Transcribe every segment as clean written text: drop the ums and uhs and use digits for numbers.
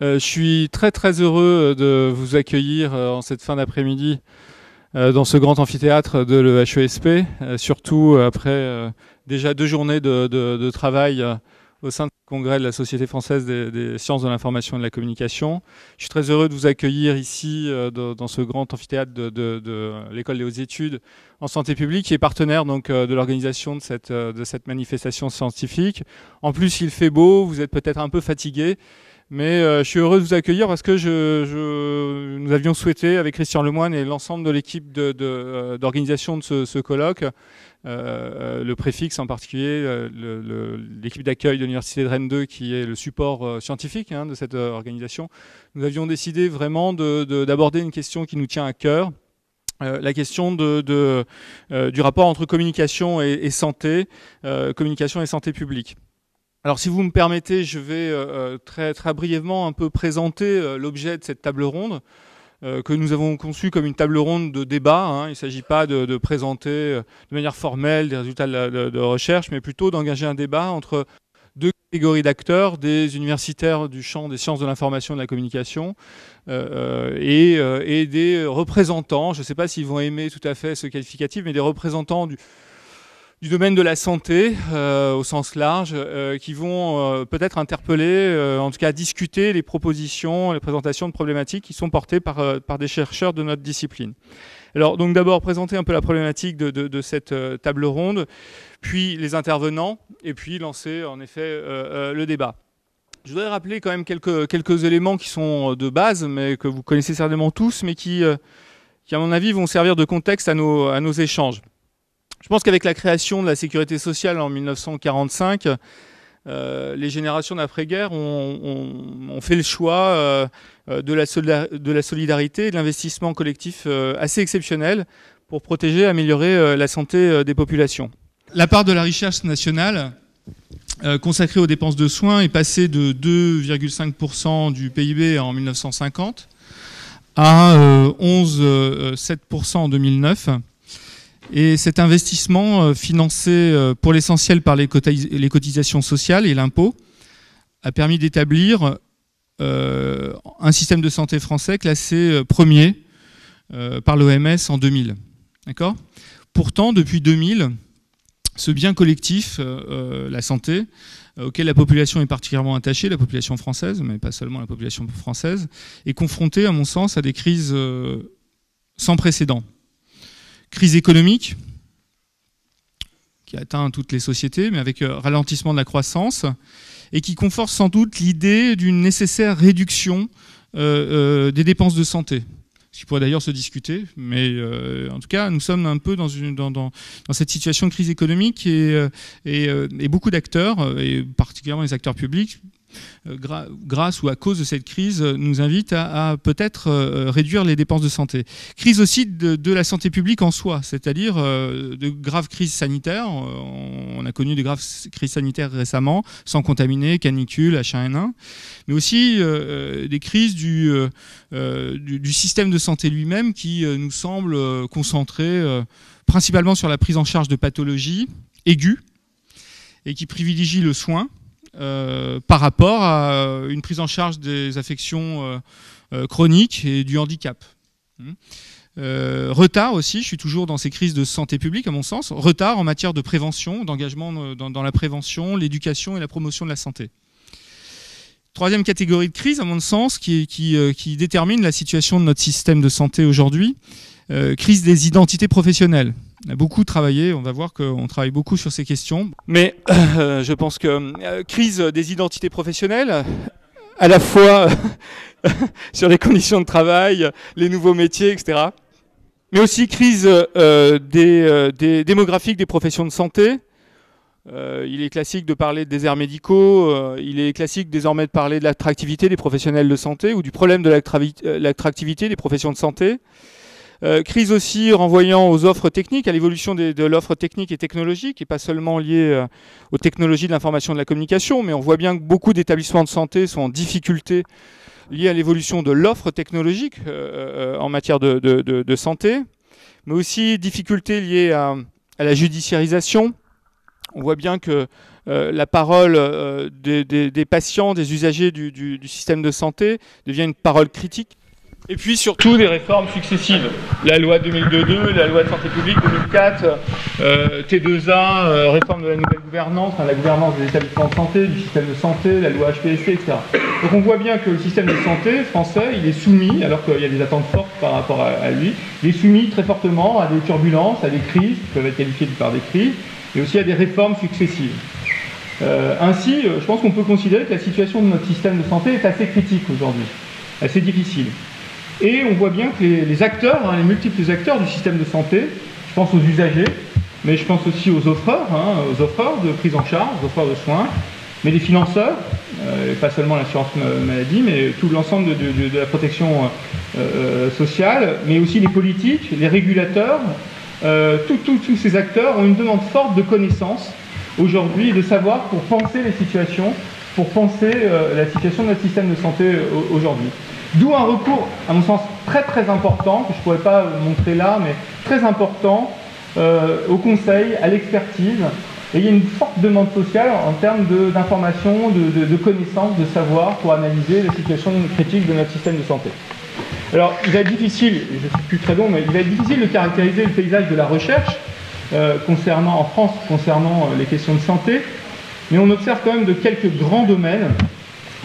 Je suis très heureux de vous accueillir en cette fin d'après-midi dans ce grand amphithéâtre de l'EHESP, surtout après déjà 2 journées de travail au sein du congrès de la Société française des sciences de l'information et de la communication. Je suis très heureux de vous accueillir ici dans ce grand amphithéâtre de l'École des hautes études en santé publique, qui est partenaire donc de l'organisation de cette manifestation scientifique. En plus, il fait beau, vous êtes peut-être un peu fatigués, mais je suis heureux de vous accueillir parce que nous avions souhaité, avec Christian Lemoine et l'ensemble de l'équipe d'organisation de ce colloque, le préfixe en particulier, l'équipe d'accueil de l'Université de Rennes 2, qui est le support scientifique de cette organisation, nous avions décidé vraiment d'aborder une question qui nous tient à cœur, la question du rapport entre communication et santé, communication et santé publique. Alors si vous me permettez, je vais très brièvement un peu présenter l'objet de cette table ronde que nous avons conçue comme une table ronde de débat. Il ne s'agit pas de présenter de manière formelle des résultats de recherche, mais plutôt d'engager un débat entre 2 catégories d'acteurs, des universitaires du champ des sciences de l'information et de la communication et des représentants, je ne sais pas s'ils vont aimer tout à fait ce qualificatif, mais des représentants du domaine de la santé au sens large, qui vont peut-être interpeller, en tout cas discuter les propositions, les présentations de problématiques qui sont portées par des chercheurs de notre discipline. Alors donc d'abord présenter un peu la problématique de cette table ronde, puis les intervenants, et puis lancer en effet le débat. Je voudrais rappeler quand même quelques éléments qui sont de base, mais que vous connaissez certainement tous, mais qui à mon avis vont servir de contexte à nos échanges. Je pense qu'avec la création de la sécurité sociale en 1945, les générations d'après-guerre ont fait le choix de la solidarité et de l'investissement collectif assez exceptionnel pour protéger et améliorer la santé des populations. La part de la richesse nationale consacrée aux dépenses de soins est passée de 2,5% du PIB en 1950 à 11,7% en 2009. Et cet investissement, financé pour l'essentiel par les cotisations sociales et l'impôt, a permis d'établir un système de santé français classé premier par l'OMS en 2000. D'accord ? Pourtant, depuis 2000, ce bien collectif, la santé, auquel la population est particulièrement attachée, la population française, mais pas seulement la population française, est confrontée, à mon sens, à des crises sans précédent. Crise économique qui atteint toutes les sociétés, mais avec ralentissement de la croissance, et qui conforte sans doute l'idée d'une nécessaire réduction des dépenses de santé. Ce qui pourrait d'ailleurs se discuter, mais en tout cas, nous sommes un peu dans cette situation de crise économique et beaucoup d'acteurs, et particulièrement les acteurs publics, grâce ou à cause de cette crise, nous invitent à peut-être réduire les dépenses de santé. Crise aussi de la santé publique en soi, c'est-à-dire de graves crises sanitaires. On a connu de graves crises sanitaires récemment, sang contaminé, canicule, H1N1, mais aussi des crises du système de santé lui-même qui nous semble concentré principalement sur la prise en charge de pathologies aiguës et qui privilégie le soin par rapport à une prise en charge des affections chroniques et du handicap. Retard aussi, je suis toujours dans ces crises de santé publique à mon sens, retard en matière de prévention, d'engagement dans la prévention, l'éducation et la promotion de la santé. Troisième catégorie de crise à mon sens qui détermine la situation de notre système de santé aujourd'hui, crise des identités professionnelles. On a beaucoup travaillé, on va voir qu'on travaille beaucoup sur ces questions. Mais je pense que crise des identités professionnelles, à la fois sur les conditions de travail, les nouveaux métiers, etc. Mais aussi crise des démographiques des professions de santé. Il est classique de parler de déserts médicaux, il est classique désormais de parler de l'attractivité des professionnels de santé ou du problème de l'attractivité des professions de santé. Crise aussi renvoyant aux offres techniques, à l'évolution de l'offre technique et technologique, et pas seulement liée aux technologies de l'information et de la communication, mais on voit bien que beaucoup d'établissements de santé sont en difficulté liées à l'évolution de l'offre technologique en matière de santé, mais aussi difficultés liées à la judiciarisation, On voit bien que la parole des patients, des usagers du système de santé devient une parole critique. Et puis surtout des réformes successives. La loi 2002, la loi de santé publique 2004, T2A, réforme de la nouvelle gouvernance, la gouvernance des établissements de santé, du système de santé, la loi HPSC, etc. Donc on voit bien que le système de santé français, il est soumis, alors qu'il y a des attentes fortes par rapport à lui, il est soumis très fortement à des turbulences, à des crises, qui peuvent être qualifiées par des crises, et aussi à des réformes successives. Ainsi, je pense qu'on peut considérer que la situation de notre système de santé est assez critique aujourd'hui, assez difficile. Et on voit bien que les acteurs, les multiples acteurs du système de santé, je pense aux usagers, mais je pense aussi aux offreurs de prise en charge, aux offreurs de soins, mais les financeurs, pas seulement l'assurance maladie, mais tout l'ensemble de la protection sociale, mais aussi les politiques, les régulateurs, tous ces acteurs ont une demande forte de connaissances aujourd'hui et de savoir pour penser les situations, pour penser la situation de notre système de santé aujourd'hui. D'où un recours, à mon sens, très très important, que je ne pourrais pas montrer là, mais très important, au conseil, à l'expertise. Et il y a une forte demande sociale en termes d'information, de connaissances, de savoir pour analyser la situation critique de notre système de santé. Alors, il va être difficile, je ne suis plus très long, mais il va être difficile de caractériser le paysage de la recherche en France concernant les questions de santé, mais on observe quand même de quelques grands domaines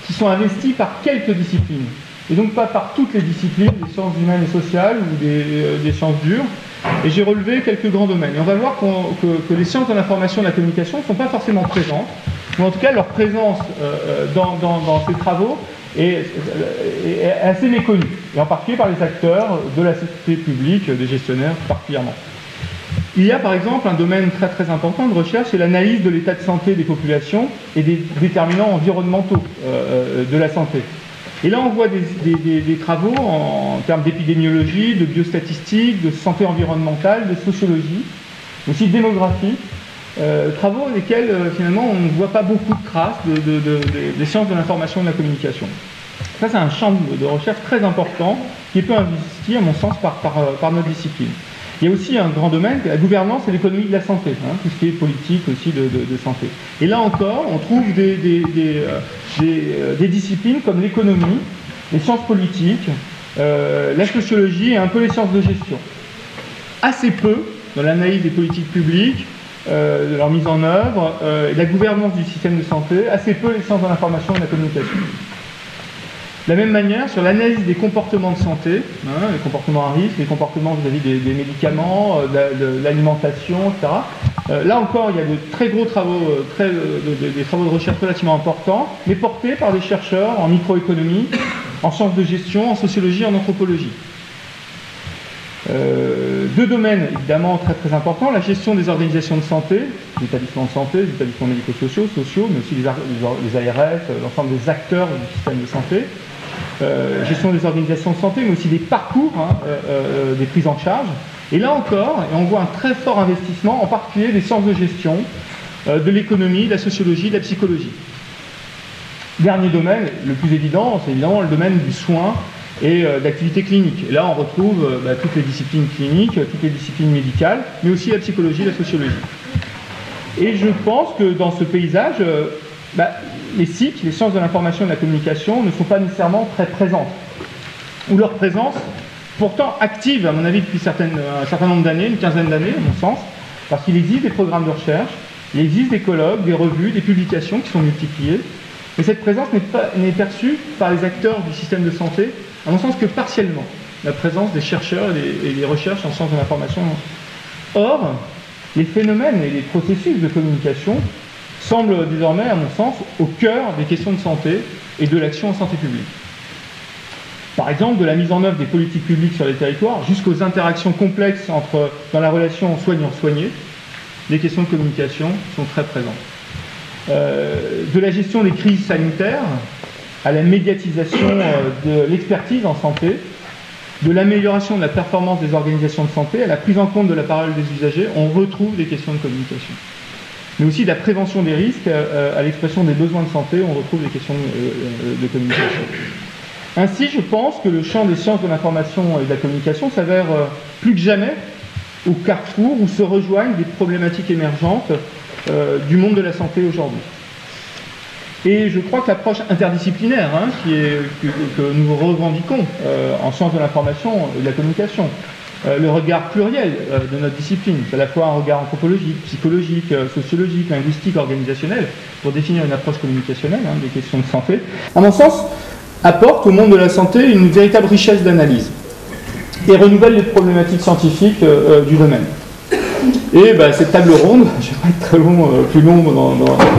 qui sont investis par quelques disciplines. Et donc pas par toutes les disciplines, des sciences humaines et sociales ou des sciences dures. Et j'ai relevé quelques grands domaines. Et on va voir que les sciences de l'information et de la communication ne sont pas forcément présentes, ou en tout cas leur présence dans ces travaux est assez méconnue, et en particulier par les acteurs de la société publique, des gestionnaires particulièrement. Il y a par exemple un domaine très très important de recherche, c'est l'analyse de l'état de santé des populations et des déterminants environnementaux de la santé. Et là, on voit des travaux en termes d'épidémiologie, de biostatistique, de santé environnementale, de sociologie, aussi de démographie, travaux lesquels, finalement, on ne voit pas beaucoup de traces des sciences de l'information et de la communication. Ça, c'est un champ de recherche très important qui est peu investi, à mon sens, par notre discipline. Il y a aussi un grand domaine, la gouvernance et l'économie de la santé, tout ce qui est politique aussi de santé. Et là encore, on trouve des disciplines comme l'économie, les sciences politiques, la sociologie et un peu les sciences de gestion. Assez peu dans l'analyse des politiques publiques, de leur mise en œuvre, et de la gouvernance du système de santé, assez peu les sciences de l'information et de la communication. De la même manière, sur l'analyse des comportements de santé, les comportements à risque, les comportements vis-à-vis des médicaments, de l'alimentation, etc. Là encore, il y a de très gros travaux, des travaux de recherche relativement importants, mais portés par des chercheurs en microéconomie, en sciences de gestion, en sociologie, en anthropologie. Deux domaines évidemment très très importants, la gestion des organisations de santé, des établissements de santé, des établissements médico-sociaux, mais aussi les ARS, l'ensemble des acteurs du système de santé, gestion des organisations de santé, mais aussi des parcours, des prises en charge. Et là encore, on voit un très fort investissement, en particulier des sciences de gestion, de l'économie, de la sociologie, de la psychologie. Dernier domaine, le plus évident, c'est évidemment le domaine du soin et d'activité clinique. Et là, on retrouve toutes les disciplines cliniques, toutes les disciplines médicales, mais aussi la psychologie, la sociologie. Et je pense que dans ce paysage, les SIC, les sciences de l'information et de la communication, ne sont pas nécessairement très présentes. Ou leur présence, pourtant active, à mon avis, depuis un certain nombre d'années, une quinzaine d'années, à mon sens, parce qu'il existe des programmes de recherche, il existe des colloques, des revues, des publications qui sont multipliées, mais cette présence n'est perçue par les acteurs du système de santé, à mon sens, que partiellement, la présence des chercheurs et des recherches en sciences de l'information. Or, les phénomènes et les processus de communication semblent désormais, à mon sens, au cœur des questions de santé et de l'action en santé publique. Par exemple, de la mise en œuvre des politiques publiques sur les territoires jusqu'aux interactions complexes dans la relation soignant-soigné, les questions de communication sont très présentes. De la gestion des crises sanitaires à la médiatisation de l'expertise en santé, de l'amélioration de la performance des organisations de santé à la prise en compte de la parole des usagers, on retrouve des questions de communication. Mais aussi de la prévention des risques à l'expression des besoins de santé, on retrouve des questions de communication. Ainsi, je pense que le champ des sciences de l'information et de la communication s'avère plus que jamais au carrefour où se rejoignent des problématiques émergentes du monde de la santé aujourd'hui. Et je crois que l'approche interdisciplinaire que nous revendiquons en sciences de l'information et de la communication, le regard pluriel de notre discipline, c'est à la fois un regard anthropologique, psychologique, sociologique, linguistique, organisationnel, pour définir une approche communicationnelle des questions de santé, à mon sens, apporte au monde de la santé une véritable richesse d'analyse et renouvelle les problématiques scientifiques du domaine. Et cette table ronde, je ne vais pas être très long, plus long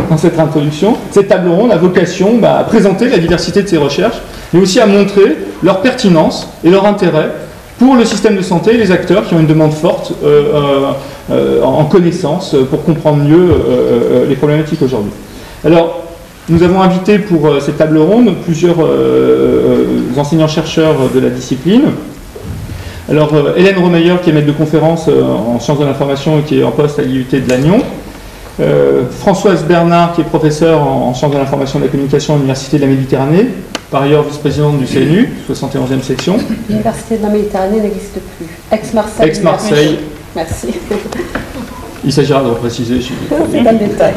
dans cette introduction, cette table ronde a vocation à présenter la diversité de ces recherches, mais aussi à montrer leur pertinence et leur intérêt pour le système de santé et les acteurs qui ont une demande forte en connaissance pour comprendre mieux les problématiques aujourd'hui. Alors, nous avons invité pour cette table ronde plusieurs enseignants-chercheurs de la discipline. Alors, Hélène Romeyer, qui est maître de conférence en sciences de l'information et qui est en poste à l'IUT de Lannion. Françoise Bernard, qui est professeure en sciences de l'information et de la communication à l'Université de la Méditerranée, par ailleurs vice-présidente du CNU, 71e section. L'Université de la Méditerranée n'existe plus. Aix-Marseille. Aix-Marseille. Merci. Il s'agira de repréciser. C'est un détail.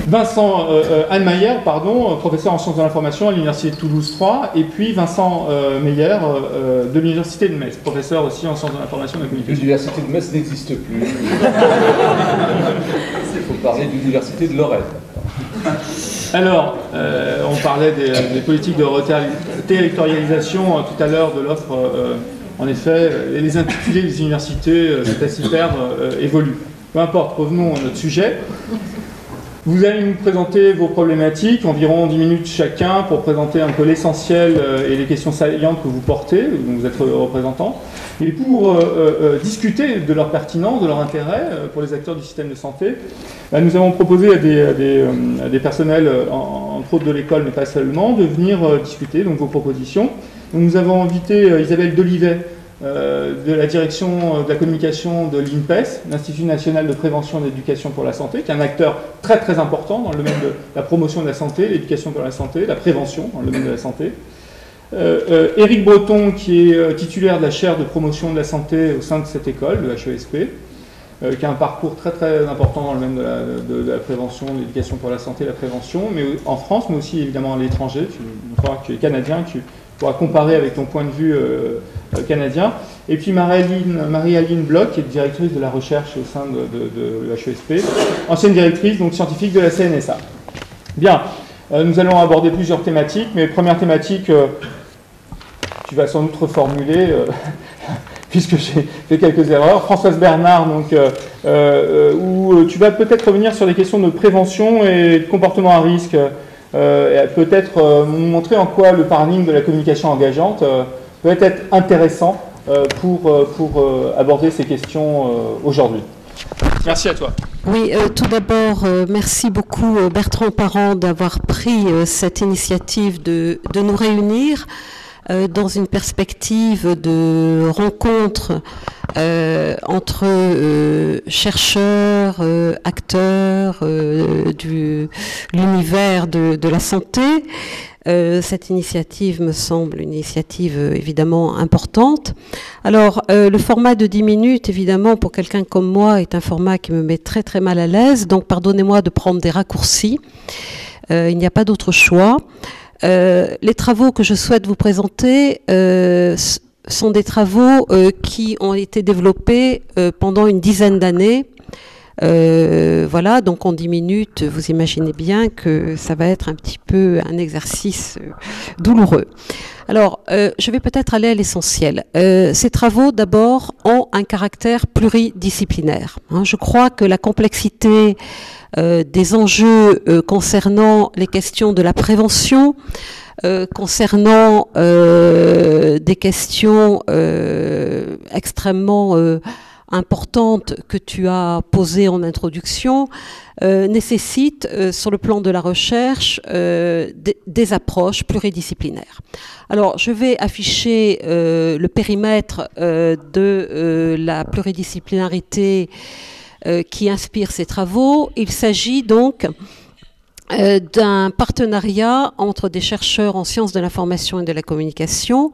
Vincent Anne-Mayer, professeur en sciences de l'information à l'Université de Toulouse 3, et puis Vincent Meyer de l'Université de Metz, professeur aussi en sciences de l'information et de la communication. L'Université de Metz n'existe plus. Il faut parler de l'Université de Lorraine. Alors, on parlait des politiques de territorialisation tout à l'heure de l'offre. En effet, les intitulés des universités, c'est assez hyper, évoluent. Peu importe, revenons à notre sujet. Vous allez nous présenter vos problématiques, environ 10 minutes chacun, pour présenter un peu l'essentiel et les questions saillantes que vous portez, dont vous êtes représentant, et pour discuter de leur pertinence, de leur intérêt pour les acteurs du système de santé. Nous avons proposé à des personnels, entre autres de l'école, mais pas seulement, de venir discuter donc, vos propositions. Donc, nous avons invité Isabelle Dolivet, de la direction de la communication de l'INPES, l'Institut national de prévention et d'éducation pour la santé, qui est un acteur très très important dans le domaine de la promotion de la santé, l'éducation pour la santé, la prévention dans le domaine de la santé. Éric Breton, qui est titulaire de la chaire de promotion de la santé au sein de cette école, le HESP, qui a un parcours très très important dans le domaine de la prévention, de l'éducation pour la santé, la prévention, mais en France, mais aussi évidemment à l'étranger. Tu es canadien, tu pourras comparer avec ton point de vue canadien. Et puis Marie-Aline Bloch, qui est directrice de la recherche au sein de l'HESP, ancienne directrice donc scientifique de la CNSA. Bien, nous allons aborder plusieurs thématiques, mais première thématique, tu vas sans doute reformuler, puisque j'ai fait quelques erreurs. Françoise Bernard, donc, où tu vas peut-être revenir sur les questions de prévention et de comportement à risque, et peut-être nous montrer en quoi le paradigme de la communication engageante peut être intéressant pour aborder ces questions aujourd'hui. Merci à toi. Oui, tout d'abord, merci beaucoup Bertrand Parent d'avoir pris cette initiative de nous réunir dans une perspective de rencontre entre chercheurs, acteurs de l'univers de la santé. Cette initiative me semble une initiative évidemment importante. Alors, le format de 10 minutes, évidemment, pour quelqu'un comme moi, est un format qui me met très très mal à l'aise. Donc, pardonnez-moi de prendre des raccourcis. Il n'y a pas d'autre choix. Les travaux que je souhaite vous présenter sont des travaux qui ont été développés pendant une dizaine d'années. Voilà, donc en 10 minutes, vous imaginez bien que ça va être un petit peu un exercice douloureux. Alors, je vais peut-être aller à l'essentiel. Ces travaux, d'abord, ont un caractère pluridisciplinaire. Je crois que la complexité des enjeux concernant les questions de la prévention, concernant des questions extrêmement importantes que tu as posées en introduction, nécessite, sur le plan de la recherche, des approches pluridisciplinaires. Alors, je vais afficher le périmètre de la pluridisciplinarité qui inspire ces travaux. Il s'agit donc d'un partenariat entre des chercheurs en sciences de l'information et de la communication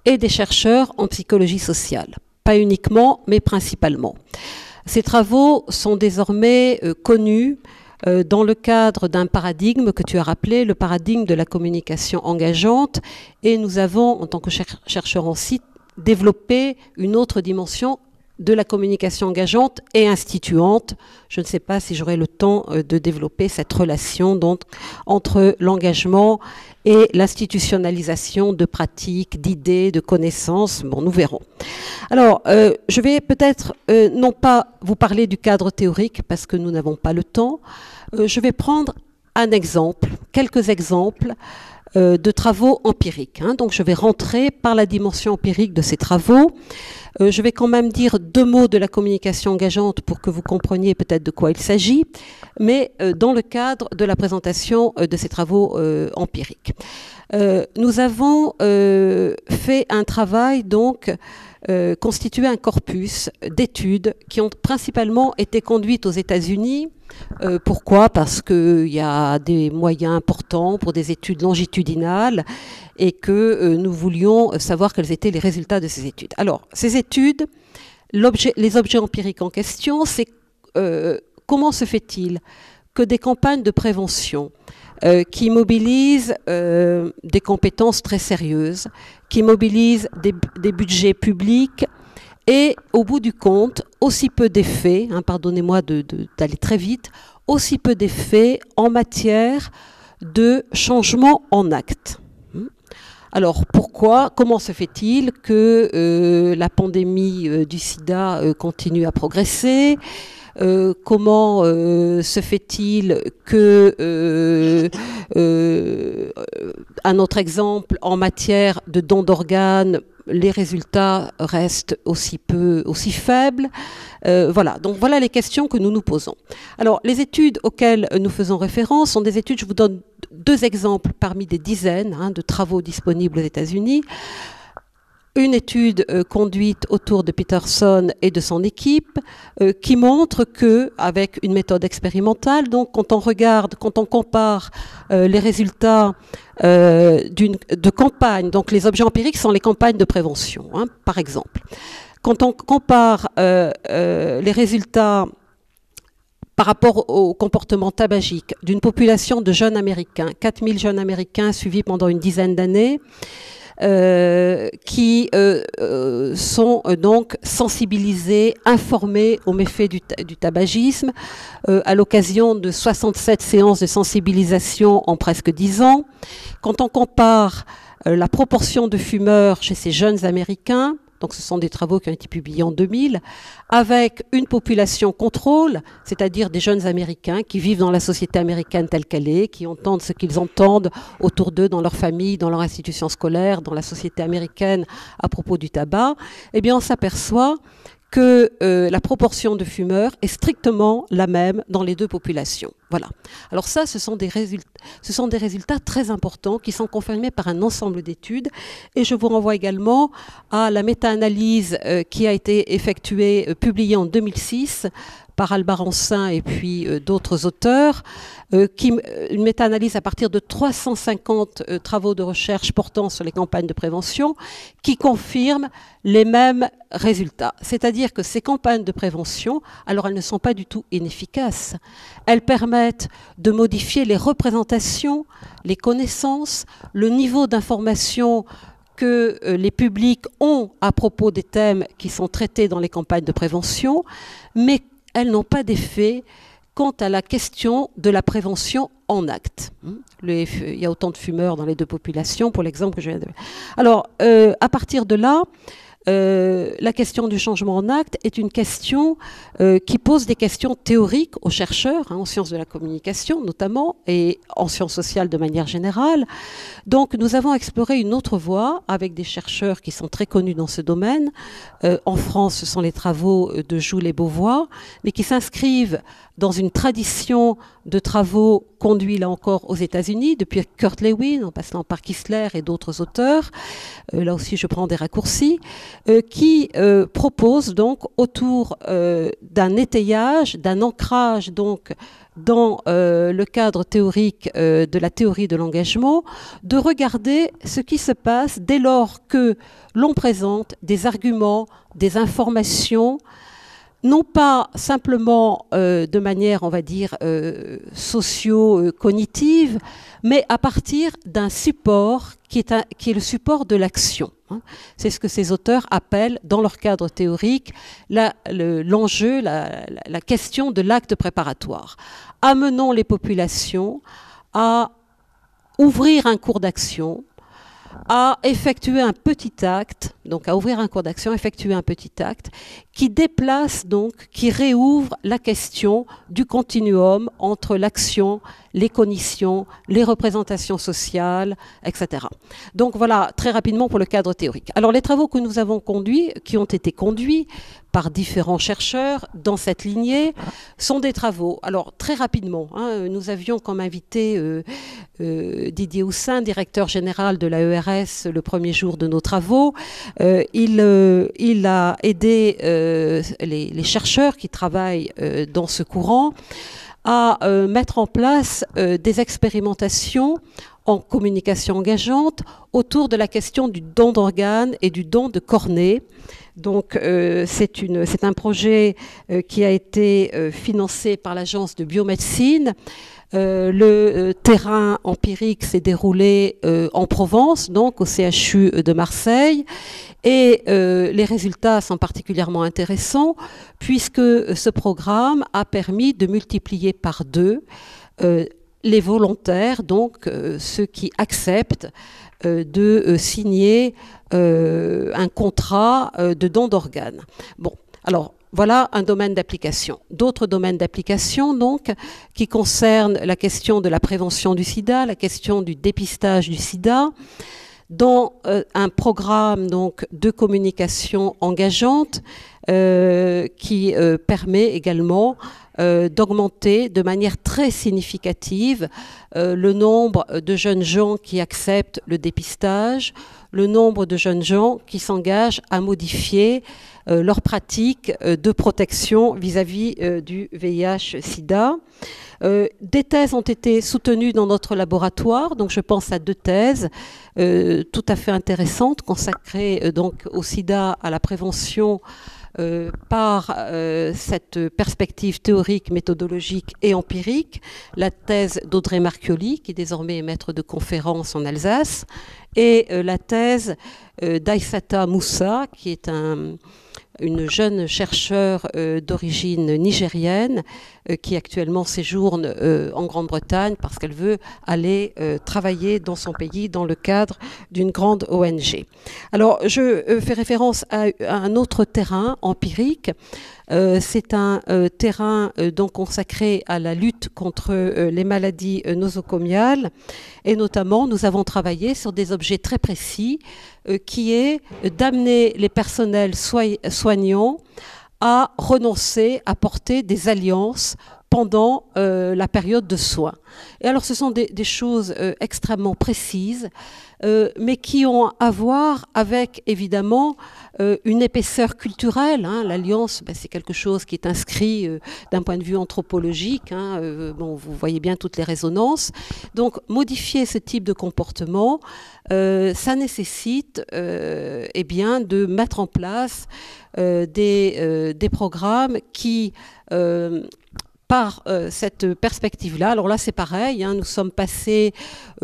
et des chercheurs en psychologie sociale. Pas uniquement, mais principalement. Ces travaux sont désormais connus dans le cadre d'un paradigme que tu as rappelé, le paradigme de la communication engageante, et nous avons, en tant que chercheurs en site, développé une autre dimension de la communication engageante et instituante. Je ne sais pas si j'aurai le temps de développer cette relation donc, entre l'engagement et l'institutionnalisation de pratiques, d'idées, de connaissances. Bon, nous verrons. Alors, je vais peut-être non pas vous parler du cadre théorique parce que nous n'avons pas le temps. Je vais prendre un exemple, quelques exemples de travaux empiriques. Donc, je vais rentrer par la dimension empirique de ces travaux. Je vais quand même dire 2 mots de la communication engageante pour que vous compreniez peut-être de quoi il s'agit, mais dans le cadre de la présentation de ces travaux empiriques. Nous avons fait un travail, donc, constitué un corpus d'études qui ont principalement été conduites aux États-Unis. Pourquoi ? Parce qu'il y a des moyens importants pour des études longitudinales et que nous voulions savoir quels étaient les résultats de ces études. Alors, ces études, les objets empiriques en question, c'est comment se fait-il que des campagnes de prévention qui mobilisent des compétences très sérieuses, qui mobilisent des budgets publics et, au bout du compte, aussi peu d'effets, pardonnez-moi d'aller très vite, aussi peu d'effets en matière de changement en acte. Alors pourquoi ? Comment se fait-il que la pandémie du sida continue à progresser ? Comment se fait-il que, un autre exemple, en matière de dons d'organes, les résultats restent aussi faibles. Voilà, donc voilà les questions que nous nous posons. Alors, les études auxquelles nous faisons référence sont des études, je vous donne 2 exemples parmi des dizaines de travaux disponibles aux États-Unis. Une étude conduite autour de Peterson et de son équipe qui montre que, avec une méthode expérimentale, donc quand on compare les résultats de campagnes, donc les objets empiriques sont les campagnes de prévention, par exemple. Quand on compare les résultats par rapport au comportement tabagique d'une population de jeunes Américains, 4000 jeunes Américains suivis pendant une dizaine d'années, qui sont donc sensibilisés, informés aux méfaits du tabagisme à l'occasion de 67 séances de sensibilisation en presque 10 ans. Quand on compare la proportion de fumeurs chez ces jeunes Américains, donc ce sont des travaux qui ont été publiés en 2000, avec une population contrôle, c'est-à-dire des jeunes Américains qui vivent dans la société américaine telle qu'elle est, qui entendent ce qu'ils entendent autour d'eux, dans leur famille, dans leur institution scolaire, dans la société américaine à propos du tabac, eh bien on s'aperçoit que la proportion de fumeurs est strictement la même dans les 2 populations. Voilà. Alors ça, ce sont des résultats très importants qui sont confirmés par un ensemble d'études. Et je vous renvoie également à la méta-analyse qui a été effectuée, publiée en 2006 par Alba Rancin et puis d'autres auteurs, une méta-analyse à partir de 350 travaux de recherche portant sur les campagnes de prévention qui confirment les mêmes résultats. C'est-à-dire que ces campagnes de prévention, alors elles ne sont pas du tout inefficaces. Elles permettent de modifier les représentations, les connaissances, le niveau d'information que les publics ont à propos des thèmes qui sont traités dans les campagnes de prévention, mais elles n'ont pas d'effet quant à la question de la prévention en acte. Il y a autant de fumeurs dans les 2 populations, pour l'exemple que je viens de... Alors, à partir de là, la question du changement en acte est une question qui pose des questions théoriques aux chercheurs, en sciences de la communication notamment, et en sciences sociales de manière générale. Donc nous avons exploré une autre voie avec des chercheurs qui sont très connus dans ce domaine. En France, ce sont les travaux de Joule et Beauvois, mais qui s'inscrivent dans une tradition de travaux conduits là encore aux États-Unis, depuis Kurt Lewin, en passant par Kistler et d'autres auteurs, là aussi je prends des raccourcis, qui proposent donc autour d'un étayage, d'un ancrage donc dans le cadre théorique de la théorie de l'engagement, de regarder ce qui se passe dès lors que l'on présente des arguments, des informations non pas simplement de manière, on va dire, socio-cognitive, mais à partir d'un support qui est le support de l'action. C'est ce que ces auteurs appellent, dans leur cadre théorique, l'enjeu, la question de l'acte préparatoire. Amenons les populations à ouvrir un cours d'action, à effectuer un petit acte, donc à ouvrir un cours d'action, effectuer un petit acte, qui déplace donc, qui réouvre la question du continuum entre l'action, les cognitions, les représentations sociales, etc. Donc voilà, très rapidement pour le cadre théorique. Alors les travaux que nous avons conduits, qui ont été conduits par différents chercheurs dans cette lignée, sont des travaux. Alors très rapidement, nous avions comme invité Didier Houssin, directeur général de l'AERS, le premier jour de nos travaux. Il a aidé les chercheurs qui travaillent dans ce courant à mettre en place des expérimentations en communication engageante autour de la question du don d'organes et du don de cornée. Donc c'est un projet qui a été financé par l'Agence de biomédecine. Le terrain empirique s'est déroulé en Provence, donc au CHU de Marseille. Et les résultats sont particulièrement intéressants puisque ce programme a permis de multiplier par 2 les volontaires, donc ceux qui acceptent de signer un contrat de don d'organes. Bon, alors voilà un domaine d'application. D'autres domaines d'application, donc, qui concernent la question de la prévention du sida, la question du dépistage du sida, dans un programme donc, de communication engageante qui permet également d'augmenter de manière très significative le nombre de jeunes gens qui acceptent le dépistage, le nombre de jeunes gens qui s'engagent à modifier leurs pratiques de protection vis-à-vis du VIH-Sida. Des thèses ont été soutenues dans notre laboratoire, donc je pense à 2 thèses tout à fait intéressantes consacrées donc au sida, à la prévention par cette perspective théorique, méthodologique et empirique, la thèse d'Audrey Marchioli, qui désormais est maître de conférence en Alsace, et la thèse d'Aïssata Moussa, qui est une jeune chercheure d'origine nigérienne qui actuellement séjourne en Grande-Bretagne parce qu'elle veut aller travailler dans son pays dans le cadre d'une grande ONG. Alors, je fais référence à un autre terrain empirique. C'est un terrain donc consacré à la lutte contre les maladies nosocomiales et notamment nous avons travaillé sur des objets très précis qui est d'amener les personnels soignants à renoncer à porter des alliances pendant la période de soins. Et alors ce sont des choses extrêmement précises, mais qui ont à voir avec évidemment une épaisseur culturelle. L'alliance, c'est quelque chose qui est inscrit d'un point de vue anthropologique. Bon, vous voyez bien toutes les résonances. Donc modifier ce type de comportement, ça nécessite eh bien, de mettre en place des programmes qui par cette perspective-là, alors là c'est pareil, nous sommes passés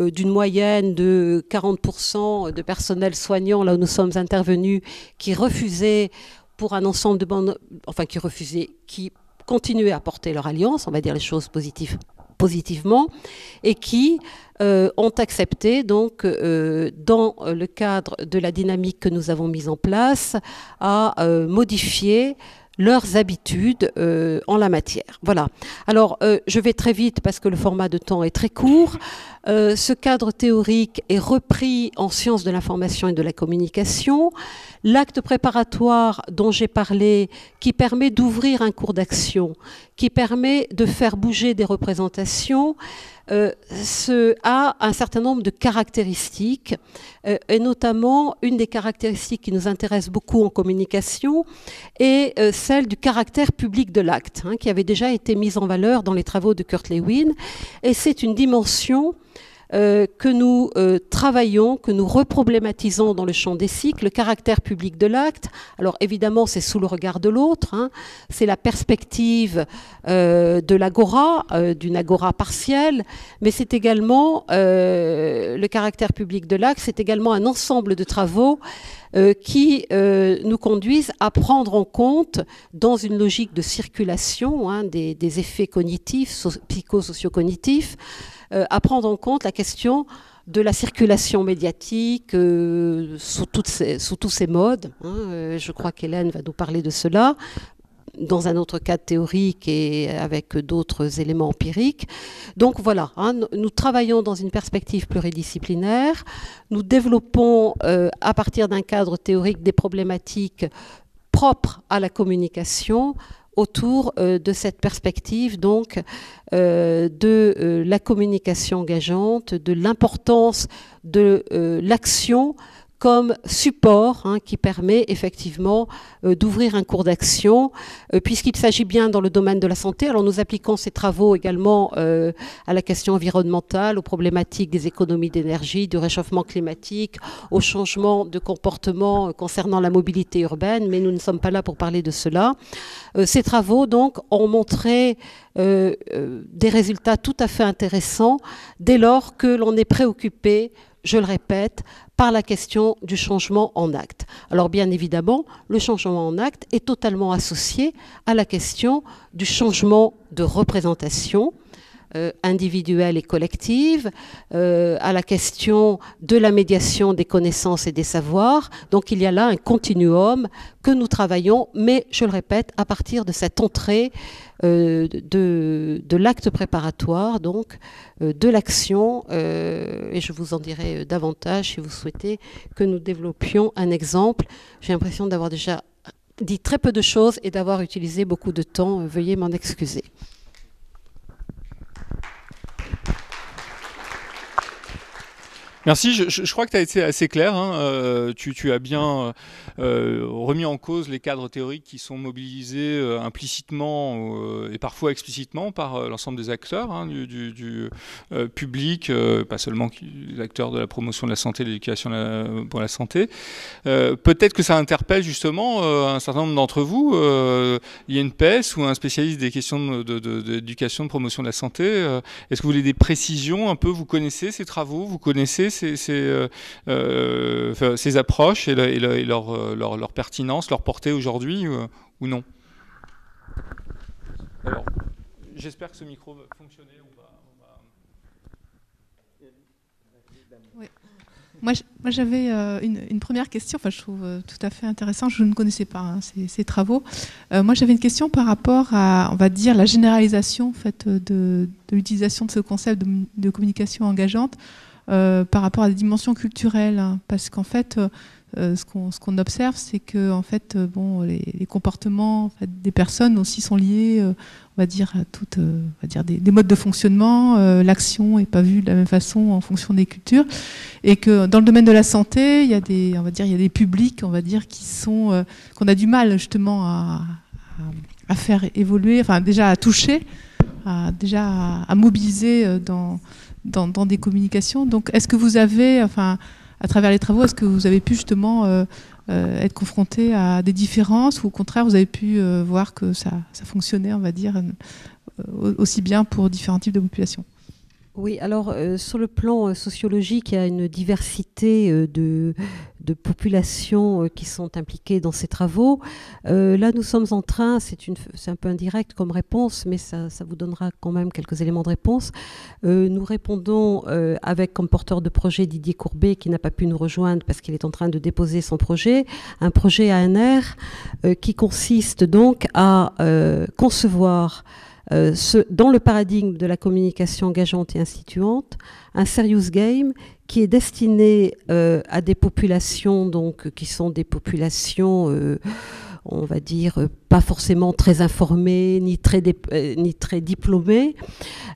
d'une moyenne de 40% de personnel soignant, là où nous sommes intervenus, qui refusaient pour un ensemble de bandes, enfin qui continuaient à porter leur alliance, on va dire les choses positivement, et qui ont accepté donc dans le cadre de la dynamique que nous avons mise en place à modifier leurs habitudes en la matière. Voilà. Alors, je vais très vite parce que le format de temps est très court. Ce cadre théorique est repris en sciences de l'information et de la communication. L'acte préparatoire dont j'ai parlé, qui permet d'ouvrir un cours d'action, qui permet de faire bouger des représentations, a un certain nombre de caractéristiques, et notamment une des caractéristiques qui nous intéresse beaucoup en communication est celle du caractère public de l'acte, qui avait déjà été mise en valeur dans les travaux de Kurt Lewin, et c'est une dimension que nous travaillons, que nous reproblématisons dans le champ des cycles, le caractère public de l'acte. Alors évidemment, c'est sous le regard de l'autre, hein. C'est la perspective de l'agora, d'une agora partielle, mais c'est également le caractère public de l'acte, c'est également un ensemble de travaux qui nous conduisent à prendre en compte, dans une logique de circulation, hein, des effets cognitifs, psychosociocognitifs, à prendre en compte la question de la circulation médiatique sous tous ces modes. Hein. Je crois qu'Hélène va nous parler de cela, dans un autre cadre théorique et avec d'autres éléments empiriques. Donc voilà, hein, nous travaillons dans une perspective pluridisciplinaire, nous développons à partir d'un cadre théorique des problématiques propres à la communication autour de cette perspective donc de la communication engageante, de l'importance de l'action comme support, hein, qui permet effectivement d'ouvrir un cours d'action, puisqu'il s'agit bien dans le domaine de la santé. Alors nous appliquons ces travaux également à la question environnementale, aux problématiques des économies d'énergie, du réchauffement climatique, aux changements de comportement concernant la mobilité urbaine, mais nous ne sommes pas là pour parler de cela. Ces travaux donc ont montré des résultats tout à fait intéressants dès lors que l'on est préoccupé, je le répète, par la question du changement en acte. Alors bien évidemment, le changement en acte est totalement associé à la question du changement de représentation individuelle et collective, à la question de la médiation des connaissances et des savoirs. Donc il y a là un continuum que nous travaillons, mais je le répète, à partir de cette entrée de l'acte préparatoire, donc de l'action, et je vous en dirai davantage si vous souhaitez que nous développions un exemple. J'ai l'impression d'avoir déjà dit très peu de choses et d'avoir utilisé beaucoup de temps. Veuillez m'en excuser. Merci, je crois que tu as été assez clair, hein. Tu as bien remis en cause les cadres théoriques qui sont mobilisés implicitement et parfois explicitement par l'ensemble des acteurs, hein, du public, pas seulement les acteurs de la promotion de la santé, de l'éducation pour la santé. Peut-être que ça interpelle justement un certain nombre d'entre vous, l'INPES ou un spécialiste des questions d'éducation, de promotion de la santé. Est-ce que vous voulez des précisions un peu? Vous connaissez ces travaux, vous connaissez ces approches et leur pertinence, leur portée aujourd'hui ou non? Alors, j'espère que ce micro va fonctionner. Oui. Moi j'avais une première question, enfin, je trouve tout à fait intéressant, je ne connaissais pas, hein, ces travaux. Moi j'avais une question par rapport à, on va dire, la généralisation en fait, de l'utilisation de ce concept de communication engageante par rapport à des dimensions culturelles, hein, parce qu'en fait, ce qu'on observe, c'est que en fait, bon, les comportements en fait, des personnes aussi sont liés, on va dire, à toutes, on va dire des modes de fonctionnement. L'action n'est pas vue de la même façon en fonction des cultures, et que dans le domaine de la santé, il y a des, on va dire, il y a des publics, on va dire, qui sont qu'on a du mal justement à faire évoluer, enfin déjà à toucher, à mobiliser dans des communications. Donc, est-ce que vous avez, enfin, à travers les travaux, est-ce que vous avez pu justement être confronté à des différences, ou au contraire, vous avez pu voir que ça fonctionnait, on va dire, aussi bien pour différents types de populations? Oui, alors sur le plan sociologique, il y a une diversité de populations qui sont impliquées dans ces travaux. Là, nous sommes en train, c'est un peu indirect comme réponse, mais ça vous donnera quand même quelques éléments de réponse. Nous répondons avec comme porteur de projet Didier Courbet, qui n'a pas pu nous rejoindre parce qu'il est en train de déposer son projet, un projet ANR qui consiste donc à concevoir dans le paradigme de la communication engageante et instituante, un serious game qui est destiné à des populations donc, qui sont des populations, on va dire, pas forcément très informés, ni très diplômés.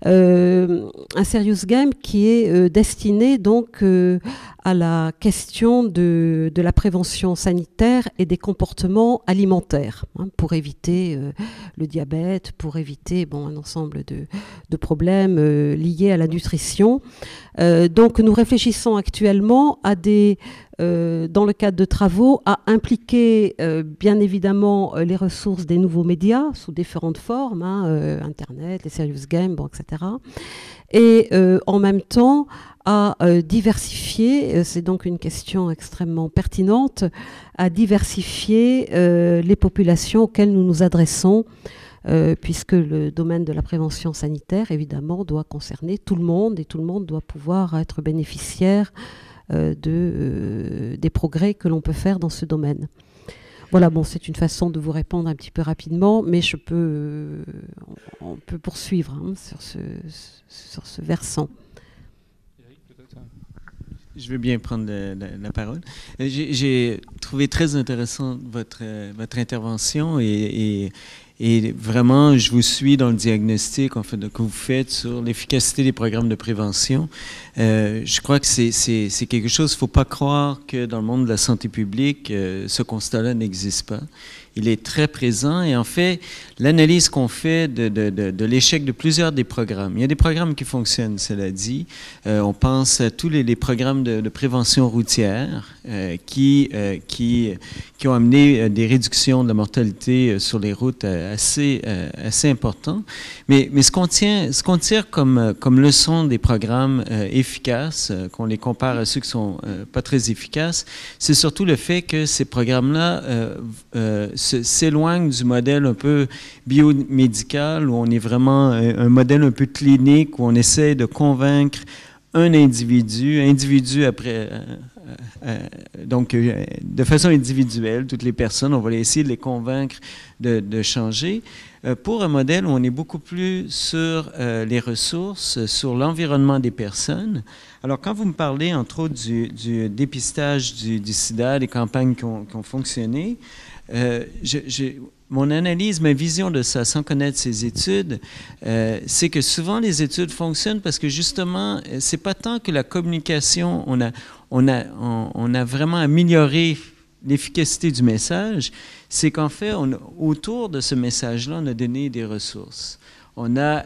Un serious game qui est destiné donc à la question de la prévention sanitaire et des comportements alimentaires, hein, pour éviter le diabète, pour éviter un ensemble de problèmes liés à la nutrition. Donc nous réfléchissons actuellement à dans le cadre de travaux, à impliquer bien évidemment les ressources des nouveaux médias sous différentes formes, hein, Internet, les serious games, etc. Et en même temps à diversifier, c'est donc une question extrêmement pertinente, à diversifier les populations auxquelles nous nous adressons, puisque le domaine de la prévention sanitaire, évidemment, doit concerner tout le monde et tout le monde doit pouvoir être bénéficiaire des progrès que l'on peut faire dans ce domaine. Voilà, c'est une façon de vous répondre un petit peu rapidement, mais on peut poursuivre, hein, sur ce versant. Je veux bien prendre la parole. J'ai trouvé très intéressant votre intervention et vraiment, je vous suis dans le diagnostic que vous faites sur l'efficacité des programmes de prévention. Je crois que c'est quelque chose, il ne faut pas croire que dans le monde de la santé publique, ce constat-là n'existe pas. Il est très présent et en fait, l'analyse qu'on fait de l'échec de plusieurs des programmes, il y a des programmes qui fonctionnent, cela dit. On pense à tous les programmes de prévention routière qui ont amené des réductions de la mortalité sur les routes assez importantes. Mais ce qu'on tire comme leçon des programmes efficaces, qu'on les compare à ceux qui sont pas très efficaces, c'est surtout le fait que ces programmes-là s'éloignent du modèle un peu biomédical, où on est vraiment un modèle un peu clinique, où on essaie de convaincre un individu après, donc de façon individuelle, toutes les personnes, on va essayer de les convaincre de changer, pour un modèle où on est beaucoup plus sur les ressources, sur l'environnement des personnes. Alors, quand vous me parlez, entre autres, du dépistage du sida, des campagnes qui ont fonctionné, mon analyse, ma vision de ça, sans connaître ces études, c'est que souvent les études fonctionnent parce que justement, c'est pas tant que la communication, on a vraiment amélioré l'efficacité du message, c'est qu'en fait, autour de ce message-là, on a donné des ressources. On a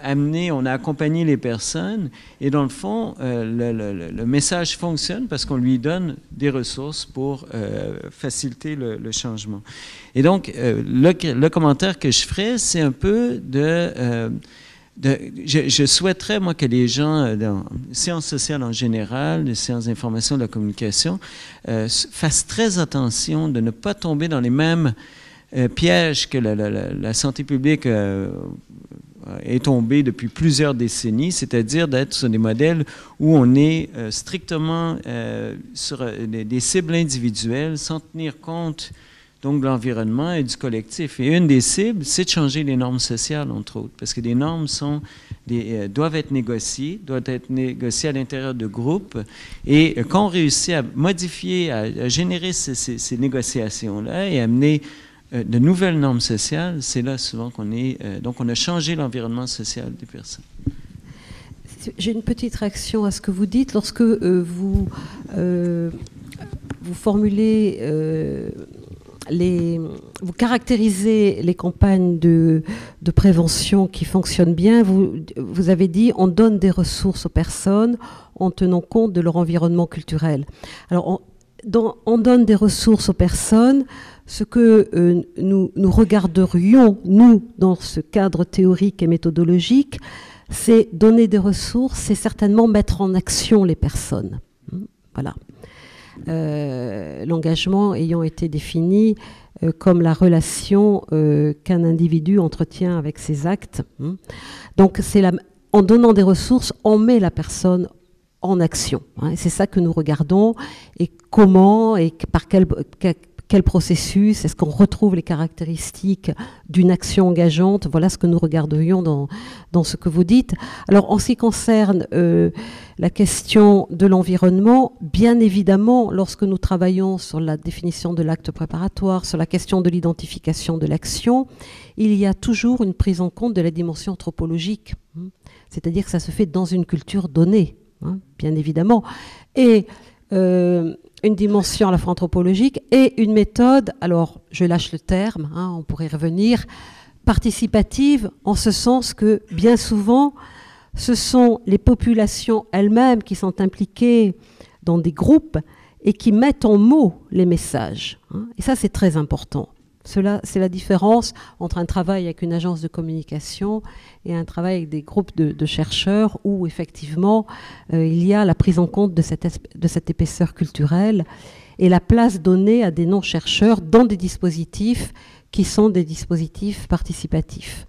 accompagné les personnes et dans le fond, le message fonctionne parce qu'on lui donne des ressources pour faciliter le changement. Et donc, le commentaire que je ferai, c'est un peu je souhaiterais, moi, que les gens, dans les sciences sociales en général, les sciences d'information et de la communication, fassent très attention de ne pas tomber dans les mêmes pièges que la santé publique est tombée depuis plusieurs décennies, c'est-à-dire d'être sur des modèles où on est strictement sur des cibles individuelles sans tenir compte donc de l'environnement et du collectif. Et une des cibles, c'est de changer les normes sociales, entre autres, parce que des normes doivent être négociées à l'intérieur de groupes. Et quand on réussit à modifier, à générer ces négociations-là et amener de nouvelles normes sociales, c'est là souvent donc on a changé l'environnement social des personnes. J'ai une petite réaction à ce que vous dites. Lorsque vous formulez, vous caractérisez les campagnes de prévention qui fonctionnent bien, vous avez dit on donne des ressources aux personnes en tenant compte de leur environnement culturel. Alors on donne des ressources aux personnes. Ce que nous regarderions, nous, dans ce cadre théorique et méthodologique, c'est donner des ressources, c'est certainement mettre en action les personnes. Voilà. L'engagement ayant été défini comme la relation qu'un individu entretient avec ses actes. Donc, en donnant des ressources, on met la personne en action. C'est ça que nous regardons et comment et par quel processus, est-ce qu'on retrouve les caractéristiques d'une action engageante? Voilà ce que nous regarderions dans ce que vous dites. Alors, en ce qui concerne la question de l'environnement, bien évidemment, lorsque nous travaillons sur la définition de l'acte préparatoire, sur la question de l'identification de l'action, il y a toujours une prise en compte de la dimension anthropologique. C'est-à-dire que ça se fait dans une culture donnée, bien évidemment. Et une dimension à la fois anthropologique et une méthode, alors je lâche le terme, on pourrait y revenir, participative, en ce sens que bien souvent, ce sont les populations elles-mêmes qui sont impliquées dans des groupes et qui mettent en mots les messages. Et ça, c'est très important. Cela, c'est la différence entre un travail avec une agence de communication et un travail avec des groupes de chercheurs où, effectivement, il y a la prise en compte de cette épaisseur culturelle et la place donnée à des non-chercheurs dans des dispositifs qui sont des dispositifs participatifs.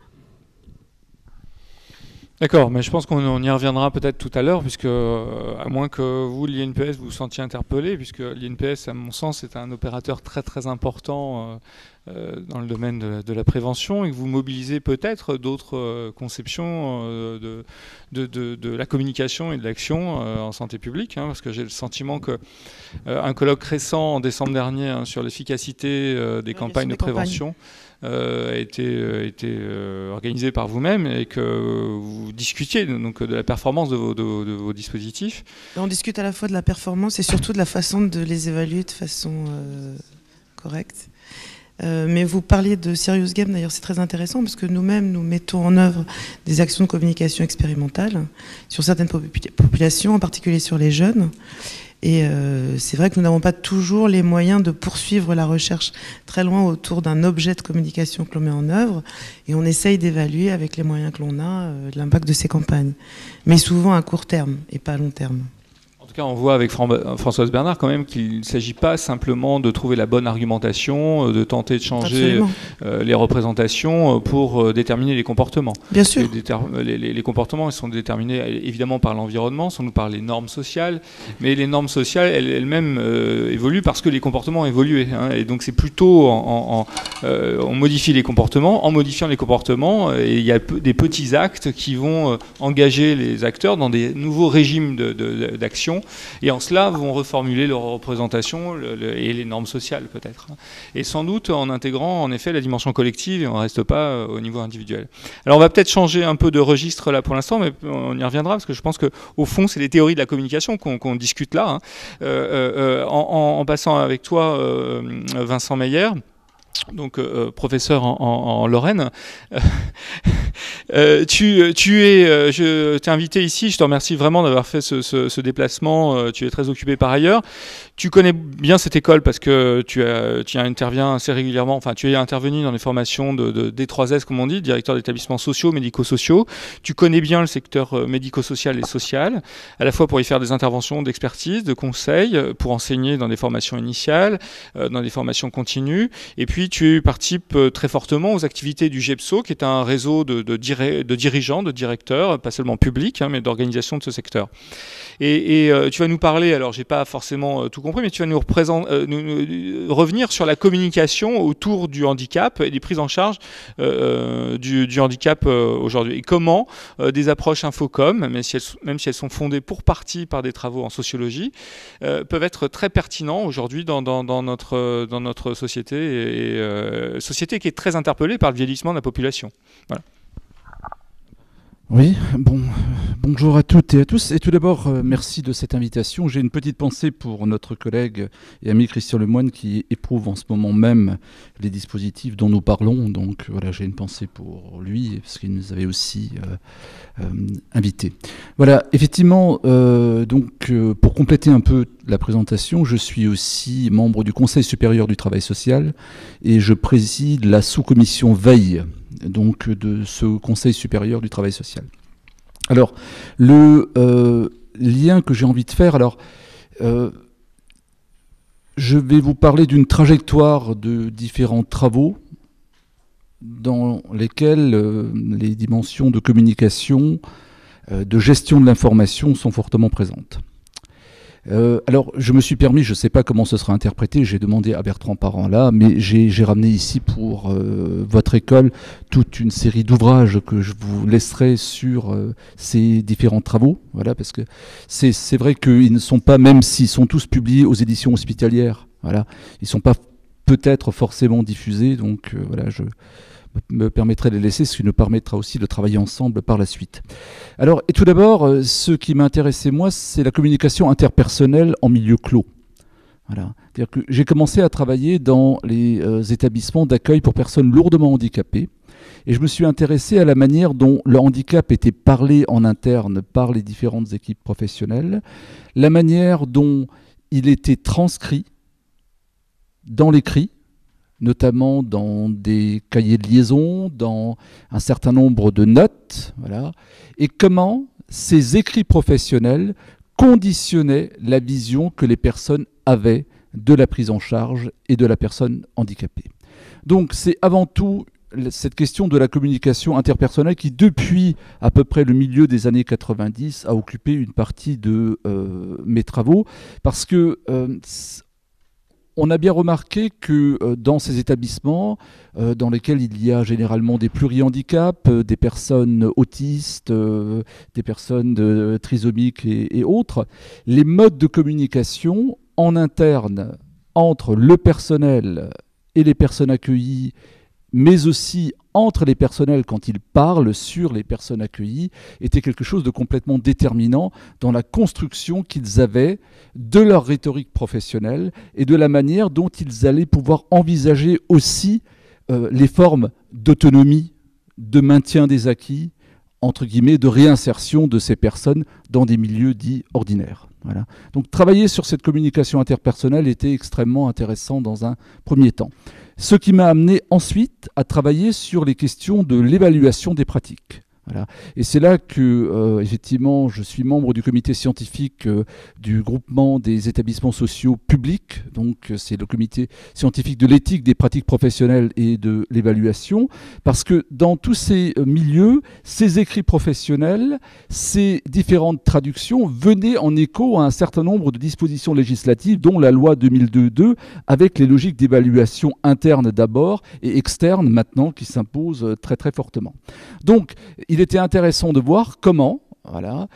D'accord, mais je pense qu'on y reviendra peut-être tout à l'heure, puisque, à moins que vous, l'INPS, vous vous sentiez interpellé, puisque l'INPS, à mon sens, est un opérateur très très important dans le domaine de la prévention, et que vous mobilisez peut-être d'autres conceptions de la communication et de l'action en santé publique, parce que j'ai le sentiment qu'un colloque récent en décembre dernier sur l'efficacité des campagnes de prévention a été organisé par vous-même et que vous discutiez donc de la performance de vos dispositifs. On discute à la fois de la performance et surtout de la façon de les évaluer de façon correcte. Mais vous parliez de Serious Game, d'ailleurs c'est très intéressant parce que nous-mêmes nous mettons en œuvre des actions de communication expérimentale sur certaines populations, en particulier sur les jeunes. Et c'est vrai que nous n'avons pas toujours les moyens de poursuivre la recherche très loin autour d'un objet de communication que l'on met en œuvre. Et on essaye d'évaluer avec les moyens que l'on a l'impact de ces campagnes. Mais souvent à court terme et pas à long terme. En tout cas, on voit avec Françoise Bernard quand même qu'il ne s'agit pas simplement de trouver la bonne argumentation, de tenter de changer les représentations pour déterminer les comportements. Bien sûr. Les comportements ils sont déterminés évidemment par l'environnement, sans doute par les normes sociales, mais les normes sociales elles-mêmes évoluent parce que les comportements évoluent. Et donc c'est plutôt on modifie les comportements, en modifiant les comportements, et il y a des petits actes qui vont engager les acteurs dans des nouveaux régimes d'action. Et en cela vont reformuler leur représentation et les normes sociales peut-être. Et sans doute en intégrant en effet la dimension collective et on ne reste pas au niveau individuel. Alors on va peut-être changer un peu de registre là pour l'instant, mais on y reviendra parce que je pense qu'au fond c'est les théories de la communication qu'on discute là. En passant avec toi Vincent Meyer, donc professeur en Lorraine. Je t'ai invité ici, je te remercie vraiment d'avoir fait ce déplacement, tu es très occupé par ailleurs. Tu connais bien cette école parce que tu interviens assez régulièrement, enfin tu es intervenu dans les formations de D3S comme on dit, directeur d'établissements sociaux, médico-sociaux. Tu connais bien le secteur médico-social et social, à la fois pour y faire des interventions d'expertise, de conseils, pour enseigner dans des formations initiales, dans des formations continues, et puis tu participes très fortement aux activités du GEPSO, qui est un réseau de dirigeants, de directeurs, pas seulement publics, mais d'organisations de ce secteur. Et tu vas nous parler, alors j'ai pas forcément tout compris, mais tu vas nous revenir sur la communication autour du handicap et des prises en charge du handicap aujourd'hui. Et comment des approches infocom, même si elles sont fondées pour partie par des travaux en sociologie, peuvent être très pertinents aujourd'hui dans notre société, société qui est très interpellée par le vieillissement de la population. Voilà. Oui, bonjour à toutes et à tous. Et tout d'abord, merci de cette invitation. J'ai une petite pensée pour notre collègue et ami Christian Lemoine qui éprouve en ce moment même les dispositifs dont nous parlons. Donc voilà, j'ai une pensée pour lui parce qu'il nous avait aussi invités. Voilà, effectivement, pour compléter un peu la présentation, je suis aussi membre du Conseil supérieur du travail social et je préside la sous-commission veille donc de ce Conseil supérieur du travail social. Alors, le lien que j'ai envie de faire, je vais vous parler d'une trajectoire de différents travaux dans lesquels les dimensions de communication, de gestion de l'information sont fortement présentes. Alors, je me suis permis, je ne sais pas comment ce sera interprété, j'ai demandé à Bertrand Parent là, mais j'ai ramené ici pour votre école toute une série d'ouvrages que je vous laisserai sur ces différents travaux. Voilà, parce que c'est vrai qu'ils ne sont pas, même s'ils sont tous publiés aux éditions hospitalières, voilà, ils ne sont pas peut-être forcément diffusés, donc voilà, je me permettrai de les laisser, ce qui nous permettra aussi de travailler ensemble par la suite. Alors, et tout d'abord, ce qui m'intéressait moi, c'est la communication interpersonnelle en milieu clos. Voilà. C'est-à-dire que j'ai commencé à travailler dans les établissements d'accueil pour personnes lourdement handicapées, et je me suis intéressé à la manière dont le handicap était parlé en interne par les différentes équipes professionnelles, la manière dont il était transcrit dans l'écrit, notamment dans des cahiers de liaison, dans un certain nombre de notes, voilà, et comment ces écrits professionnels conditionnaient la vision que les personnes avaient de la prise en charge et de la personne handicapée. Donc c'est avant tout cette question de la communication interpersonnelle qui, depuis à peu près le milieu des années 90, a occupé une partie de mes travaux, parce que on a bien remarqué que dans ces établissements, dans lesquels il y a généralement des plurihandicaps, des personnes autistes, des personnes trisomiques et autres, les modes de communication en interne entre le personnel et les personnes accueillies, mais aussi entre les personnels quand ils parlent sur les personnes accueillies, était quelque chose de complètement déterminant dans la construction qu'ils avaient de leur rhétorique professionnelle et de la manière dont ils allaient pouvoir envisager aussi les formes d'autonomie, de maintien des acquis, entre guillemets, de réinsertion de ces personnes dans des milieux dits ordinaires. Voilà. Donc travailler sur cette communication interpersonnelle était extrêmement intéressant dans un premier temps. Ce qui m'a amené ensuite à travailler sur les questions de l'évaluation des pratiques. Voilà. Et c'est là que, effectivement, je suis membre du comité scientifique du groupement des établissements sociaux publics. Donc, c'est le comité scientifique de l'éthique des pratiques professionnelles et de l'évaluation. Parce que dans tous ces milieux, ces écrits professionnels, ces différentes traductions venaient en écho à un certain nombre de dispositions législatives, dont la loi 2002-2, avec les logiques d'évaluation interne d'abord et externe maintenant, qui s'imposent très très fortement. Donc, il était intéressant de voir comment voilà,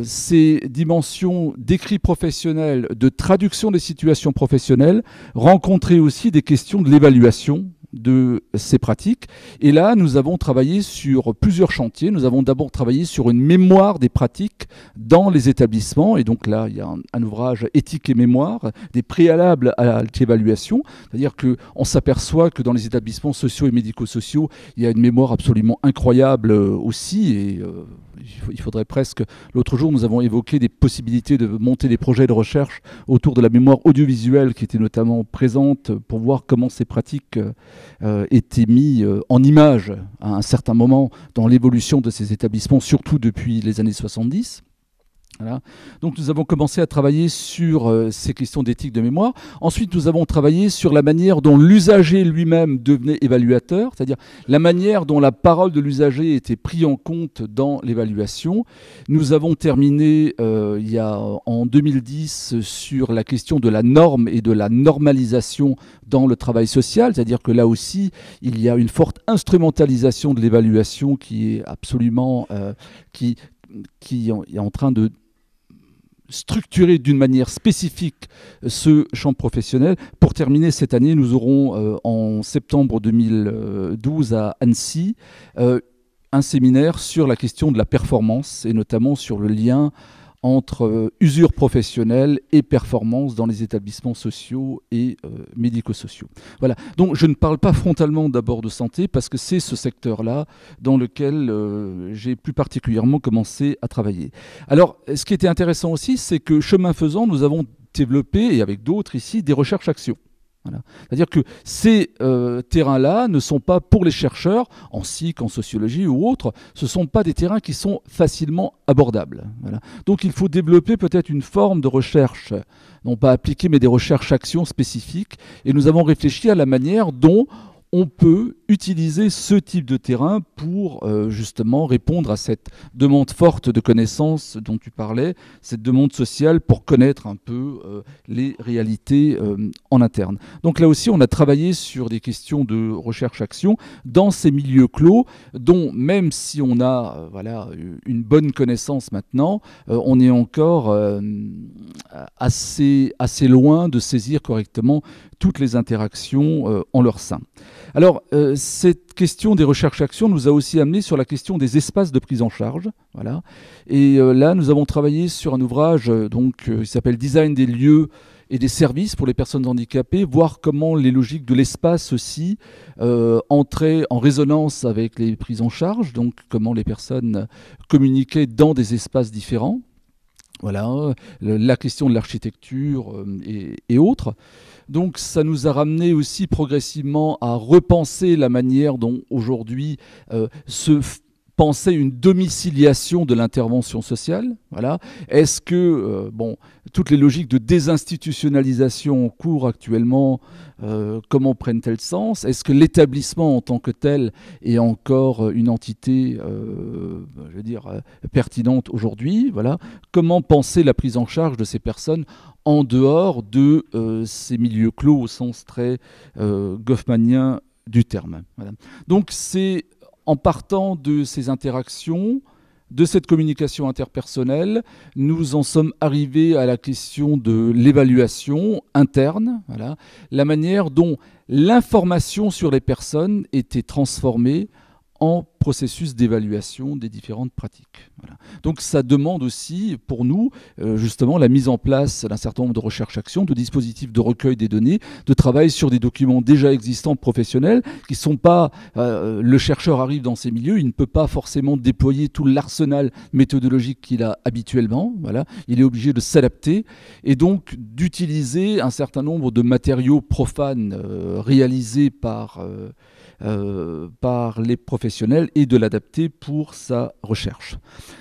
ces dimensions d'écrit professionnel, de traduction des situations professionnelles, rencontraient aussi des questions de l'évaluation de ces pratiques. Et là, nous avons travaillé sur plusieurs chantiers. Nous avons d'abord travaillé sur une mémoire des pratiques dans les établissements. Et donc là, il y a un ouvrage éthique et mémoire, des préalables à l'évaluation. C'est-à-dire qu'on s'aperçoit que dans les établissements sociaux et médico-sociaux, il y a une mémoire absolument incroyable aussi. Et il faudrait presque... L'autre jour, nous avons évoqué des possibilités de monter des projets de recherche autour de la mémoire audiovisuelle qui était notamment présente pour voir comment ces pratiques étaient mises en image à un certain moment dans l'évolution de ces établissements, surtout depuis les années 70. Voilà. Donc nous avons commencé à travailler sur ces questions d'éthique de mémoire. Ensuite, nous avons travaillé sur la manière dont l'usager lui-même devenait évaluateur, c'est-à-dire la manière dont la parole de l'usager était prise en compte dans l'évaluation. Nous avons terminé en 2010 sur la question de la norme et de la normalisation dans le travail social, c'est-à-dire que là aussi, il y a une forte instrumentalisation de l'évaluation qui est absolument... qui est en train de structurer d'une manière spécifique ce champ professionnel. Pour terminer cette année, nous aurons en septembre 2012 à Annecy un séminaire sur la question de la performance et notamment sur le lien entre usure professionnelle et performance dans les établissements sociaux et médico-sociaux. Voilà. Donc je ne parle pas frontalement d'abord de santé parce que c'est ce secteur-là dans lequel j'ai plus particulièrement commencé à travailler. Alors ce qui était intéressant aussi, c'est que chemin faisant, nous avons développé, et avec d'autres ici, des recherches-actions. Voilà. C'est-à-dire que ces terrains-là ne sont pas pour les chercheurs, en psych, en sociologie ou autres, ce ne sont pas des terrains qui sont facilement abordables. Voilà. Donc il faut développer peut-être une forme de recherche, non pas appliquée, mais des recherches-actions spécifiques. Et nous avons réfléchi à la manière dont on peut utiliser ce type de terrain pour justement répondre à cette demande forte de connaissances dont tu parlais, cette demande sociale pour connaître un peu les réalités en interne. Donc là aussi, on a travaillé sur des questions de recherche-action dans ces milieux clos, dont même si on a voilà, une bonne connaissance maintenant, on est encore assez loin de saisir correctement toutes les interactions en leur sein. Alors, cette question des recherches-actions nous a aussi amené sur la question des espaces de prise en charge. Voilà. Et là, nous avons travaillé sur un ouvrage qui s'appelle « Design des lieux et des services pour les personnes handicapées », voir comment les logiques de l'espace aussi entraient en résonance avec les prises en charge, donc comment les personnes communiquaient dans des espaces différents. Voilà, la question de l'architecture et autres. Donc ça nous a ramené aussi progressivement à repenser la manière dont aujourd'hui se pensait une domiciliation de l'intervention sociale. Voilà. Est-ce que toutes les logiques de désinstitutionnalisation en cours actuellement, comment prennent-elles sens? Est-ce que l'établissement en tant que tel est encore une entité pertinente aujourd'hui? Voilà. Comment penser la prise en charge de ces personnes en dehors de ces milieux clos au sens très goffmanien du terme? Voilà. Donc c'est en partant de ces interactions, de cette communication interpersonnelle, nous en sommes arrivés à la question de l'évaluation interne, voilà, la manière dont l'information sur les personnes était transformée en processus d'évaluation des différentes pratiques. Voilà. Donc ça demande aussi pour nous justement la mise en place d'un certain nombre de recherches-actions, de dispositifs de recueil des données, de travail sur des documents déjà existants professionnels qui ne sont pas... le chercheur arrive dans ces milieux, il ne peut pas forcément déployer tout l'arsenal méthodologique qu'il a habituellement. Voilà. Il est obligé de s'adapter et donc d'utiliser un certain nombre de matériaux profanes réalisés par les professionnels et de l'adapter pour sa recherche.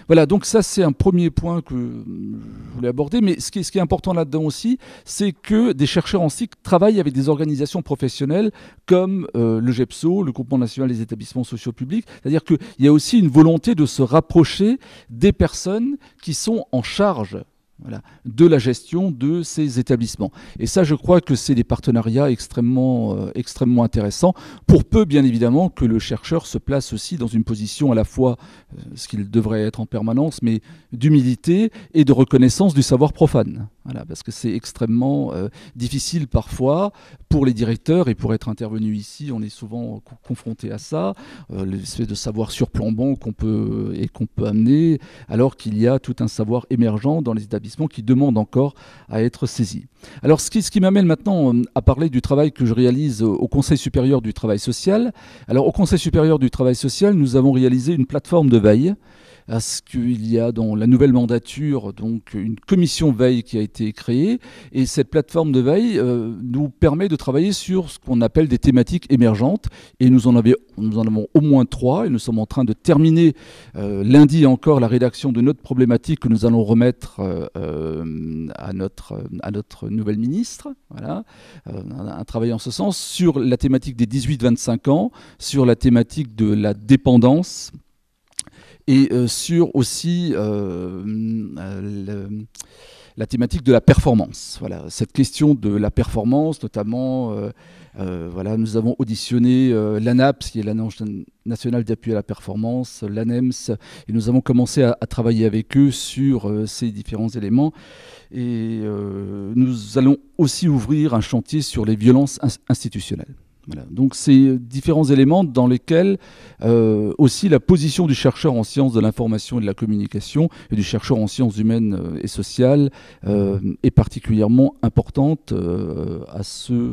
Voilà, donc ça c'est un premier point que je voulais aborder, mais ce qui est important là-dedans aussi, c'est que des chercheurs en cycle travaillent avec des organisations professionnelles comme le GEPSO, le Groupement national des établissements sociaux publics, c'est-à-dire qu'il y a aussi une volonté de se rapprocher des personnes qui sont en charge de la gestion de ces établissements. Et ça, je crois que c'est des partenariats extrêmement intéressants, pour peu, bien évidemment, que le chercheur se place aussi dans une position à la fois, ce qu'il devrait être en permanence, mais d'humilité et de reconnaissance du savoir profane. Voilà, parce que c'est extrêmement difficile parfois pour les directeurs, et pour être intervenu ici, on est souvent confronté à ça, l'espèce de savoir surplombant qu'on peut amener, alors qu'il y a tout un savoir émergent dans les établissements qui demande encore à être saisi. Alors ce qui m'amène maintenant à parler du travail que je réalise au Conseil supérieur du travail social. Alors au Conseil supérieur du travail social, nous avons réalisé une plateforme de veille, parce qu'il y a dans la nouvelle mandature donc une commission veille qui a été créée, et cette plateforme de veille nous permet de travailler sur ce qu'on appelle des thématiques émergentes, et nous en avons au moins 3, et nous sommes en train de terminer lundi encore la rédaction de notre problématique que nous allons remettre à notre nouvelle ministre. Voilà, un travail en ce sens sur la thématique des 18-25 ans, sur la thématique de la dépendance, et sur aussi la thématique de la performance. Voilà, cette question de la performance, notamment, nous avons auditionné l'ANAPS, qui est l'Agence nationale d'appui à la performance, l'ANEMS, et nous avons commencé à travailler avec eux sur ces différents éléments. Et nous allons aussi ouvrir un chantier sur les violences institutionnelles. Voilà. Donc ces différents éléments dans lesquels aussi la position du chercheur en sciences de l'information et de la communication et du chercheur en sciences humaines et sociales est particulièrement importante à ce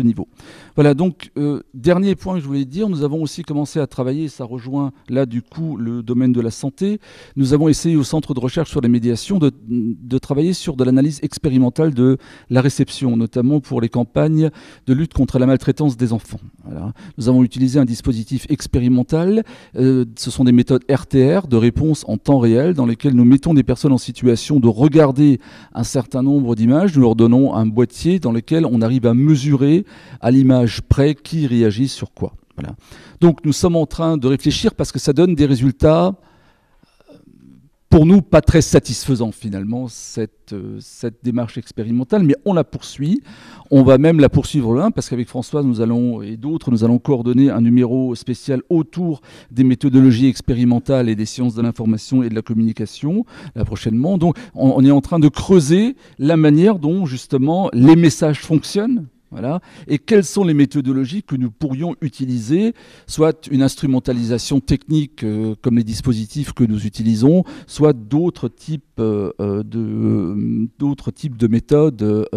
niveau. Voilà, donc dernier point que je voulais dire, nous avons aussi commencé à travailler, ça rejoint là du coup le domaine de la santé, nous avons essayé au Centre de recherche sur les médiations de travailler sur de l'analyse expérimentale de la réception, notamment pour les campagnes de lutte contre la maltraitance des enfants. Voilà. Nous avons utilisé un dispositif expérimental, ce sont des méthodes RTR, de réponse en temps réel, dans lesquelles nous mettons des personnes en situation de regarder un certain nombre d'images, nous leur donnons un boîtier dans lequel on arrive à mesurer à l'image près qui réagit sur quoi. Voilà. Donc nous sommes en train de réfléchir parce que ça donne des résultats pour nous pas très satisfaisants finalement, cette démarche expérimentale, mais on la poursuit. On va même la poursuivre loin parce qu'avec Françoise et d'autres, nous allons coordonner un numéro spécial autour des méthodologies expérimentales et des sciences de l'information et de la communication là prochainement. Donc on est en train de creuser la manière dont justement les messages fonctionnent. Voilà. Et quelles sont les méthodologies que nous pourrions utiliser, soit une instrumentalisation technique comme les dispositifs que nous utilisons, soit d'autres types de méthodes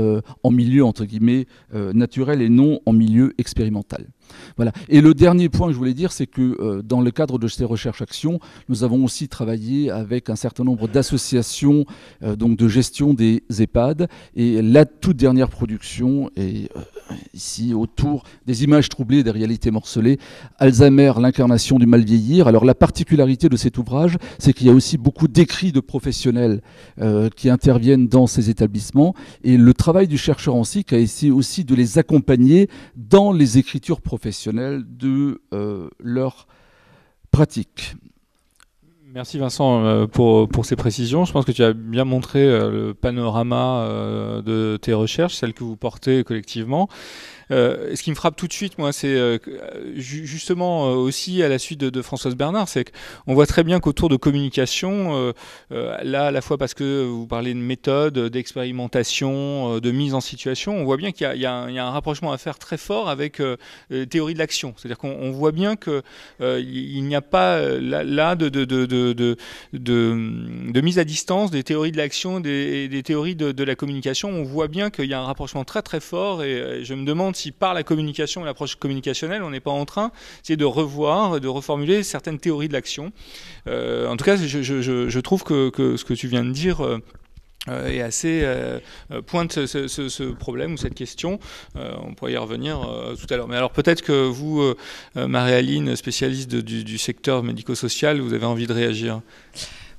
en milieu entre guillemets naturel et non en milieu expérimental. Voilà. Et le dernier point que je voulais dire, c'est que dans le cadre de ces recherches-actions, nous avons aussi travaillé avec un certain nombre d'associations donc de gestion des EHPAD. Et la toute dernière production est ici autour des images troublées, des réalités morcelées, Alzheimer, l'incarnation du mal vieillir. Alors la particularité de cet ouvrage, c'est qu'il y a aussi beaucoup d'écrits de professionnels qui interviennent dans ces établissements. Et le travail du chercheur en SIC a essayé aussi de les accompagner dans les écritures professionnelles de leur pratique. Merci Vincent pour ces précisions. Je pense que tu as bien montré le panorama de tes recherches, celles que vous portez collectivement. Ce qui me frappe tout de suite, moi, c'est justement aussi à la suite de Françoise Bernard, c'est qu'on voit très bien qu'autour de communication, là, à la fois parce que vous parlez de méthode, d'expérimentation, de mise en situation, on voit bien qu'il y a un rapprochement à faire très fort avec théorie de l'action. C'est-à-dire qu'on voit bien qu'il n'y a pas là de mise à distance des théories de l'action, des théories de la communication. On voit bien qu'il y a un rapprochement très très fort et je me demande si par la communication et l'approche communicationnelle, on n'est pas en train de revoir, de reformuler certaines théories de l'action. En tout cas, je trouve que ce que tu viens de dire est assez pointe ce problème ou cette question. On pourrait y revenir tout à l'heure. Mais alors peut-être que vous, Marie-Aline, spécialiste du secteur médico-social, vous avez envie de réagir.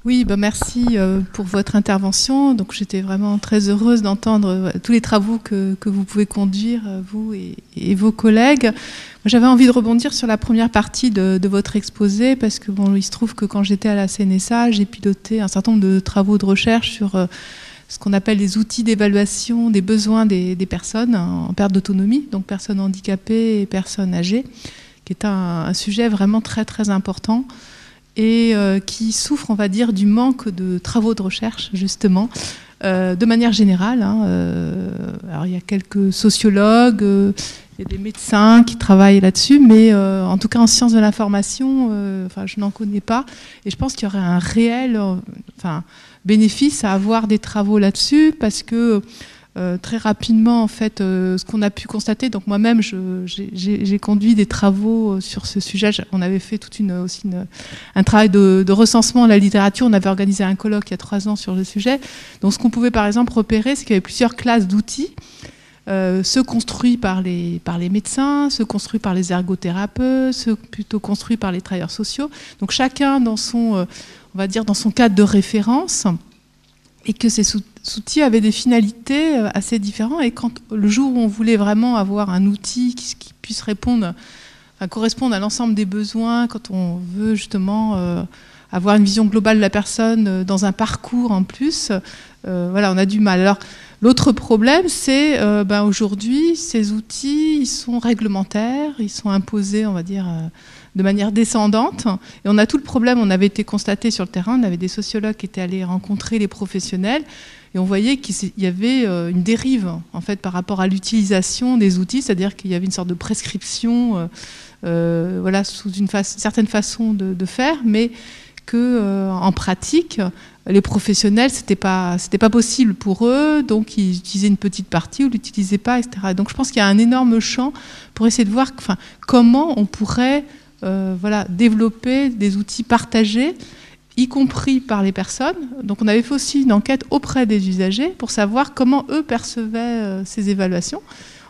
Oui, merci pour votre intervention. Donc, j'étais vraiment très heureuse d'entendre tous les travaux que vous pouvez conduire, vous et vos collègues. J'avais envie de rebondir sur la première partie de votre exposé, parce que bon, il se trouve que quand j'étais à la CNSA, j'ai piloté un certain nombre de travaux de recherche sur ce qu'on appelle les outils d'évaluation des besoins des personnes en perte d'autonomie, donc personnes handicapées et personnes âgées, qui est un sujet vraiment très très important et qui souffre, on va dire, du manque de travaux de recherche, justement, de manière générale. Alors, il y a quelques sociologues, il y a des médecins qui travaillent là-dessus, mais en tout cas, en sciences de l'information, je n'en connais pas. Et je pense qu'il y aurait un réel bénéfice à avoir des travaux là-dessus, parce que très rapidement, en fait, ce qu'on a pu constater, donc moi-même, j'ai conduit des travaux sur ce sujet. On avait fait un travail de recensement de la littérature. On avait organisé un colloque il y a 3 ans sur le sujet. Donc, ce qu'on pouvait, par exemple, repérer, c'est qu'il y avait plusieurs classes d'outils, ceux construits par les médecins, ceux construits par les ergothérapeutes, ceux plutôt construits par les travailleurs sociaux. Donc, chacun dans son, on va dire, dans son cadre de référence, et que ces outils avaient des finalités assez différentes. Et quand le jour où on voulait vraiment avoir un outil qui puisse correspondre à l'ensemble des besoins, quand on veut justement avoir une vision globale de la personne dans un parcours en plus, on a du mal. Alors, l'autre problème, c'est aujourd'hui, ces outils, ils sont réglementaires, ils sont imposés, on va dire, de manière descendante. Et on a tout le problème, on avait été constaté sur le terrain, on avait des sociologues qui étaient allés rencontrer les professionnels, et on voyait qu'il y avait une dérive, en fait, par rapport à l'utilisation des outils, c'est-à-dire qu'il y avait une sorte de prescription, sous une certaine façon de faire, mais que en pratique, les professionnels, c'était pas possible pour eux, donc ils utilisaient une petite partie ou l'utilisaient pas, etc. Donc je pense qu'il y a un énorme champ pour essayer de voir comment on pourrait développer des outils partagés, y compris par les personnes. Donc on avait fait aussi une enquête auprès des usagers pour savoir comment eux percevaient ces évaluations.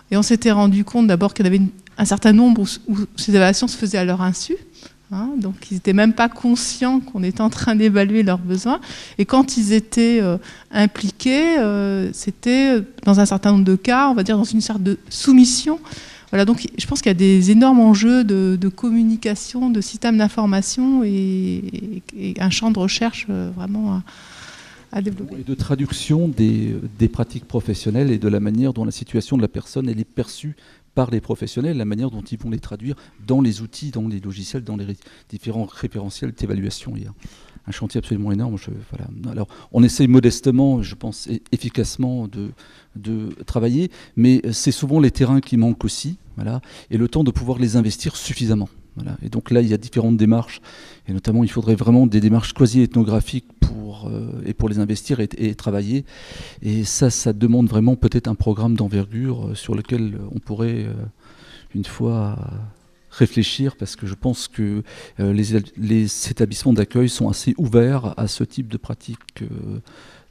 Et on s'était rendu compte d'abord qu'il y en avait un certain nombre où ces évaluations se faisaient à leur insu, Hein, donc ils n'étaient même pas conscients qu'on était en train d'évaluer leurs besoins. Et quand ils étaient impliqués, c'était dans un certain nombre de cas, on va dire dans une sorte de soumission. Voilà, donc je pense qu'il y a des énormes enjeux de communication, de système d'information et un champ de recherche vraiment à développer. Et de traduction des pratiques professionnelles et de la manière dont la situation de la personne elle est perçue par les professionnels, la manière dont ils vont les traduire dans les outils, dans les logiciels, dans les différents référentiels d'évaluation. Il y a un chantier absolument énorme. Voilà. Alors, on essaye modestement, je pense, efficacement de travailler, mais c'est souvent les terrains qui manquent aussi, voilà, et le temps de pouvoir les investir suffisamment. Voilà. Et donc là, il y a différentes démarches, et notamment, il faudrait vraiment des démarches quasi-ethnographiques pour les investir et travailler. Et ça demande vraiment peut-être un programme d'envergure sur lequel on pourrait, une fois, réfléchir, parce que je pense que les établissements d'accueil sont assez ouverts à ce type de pratique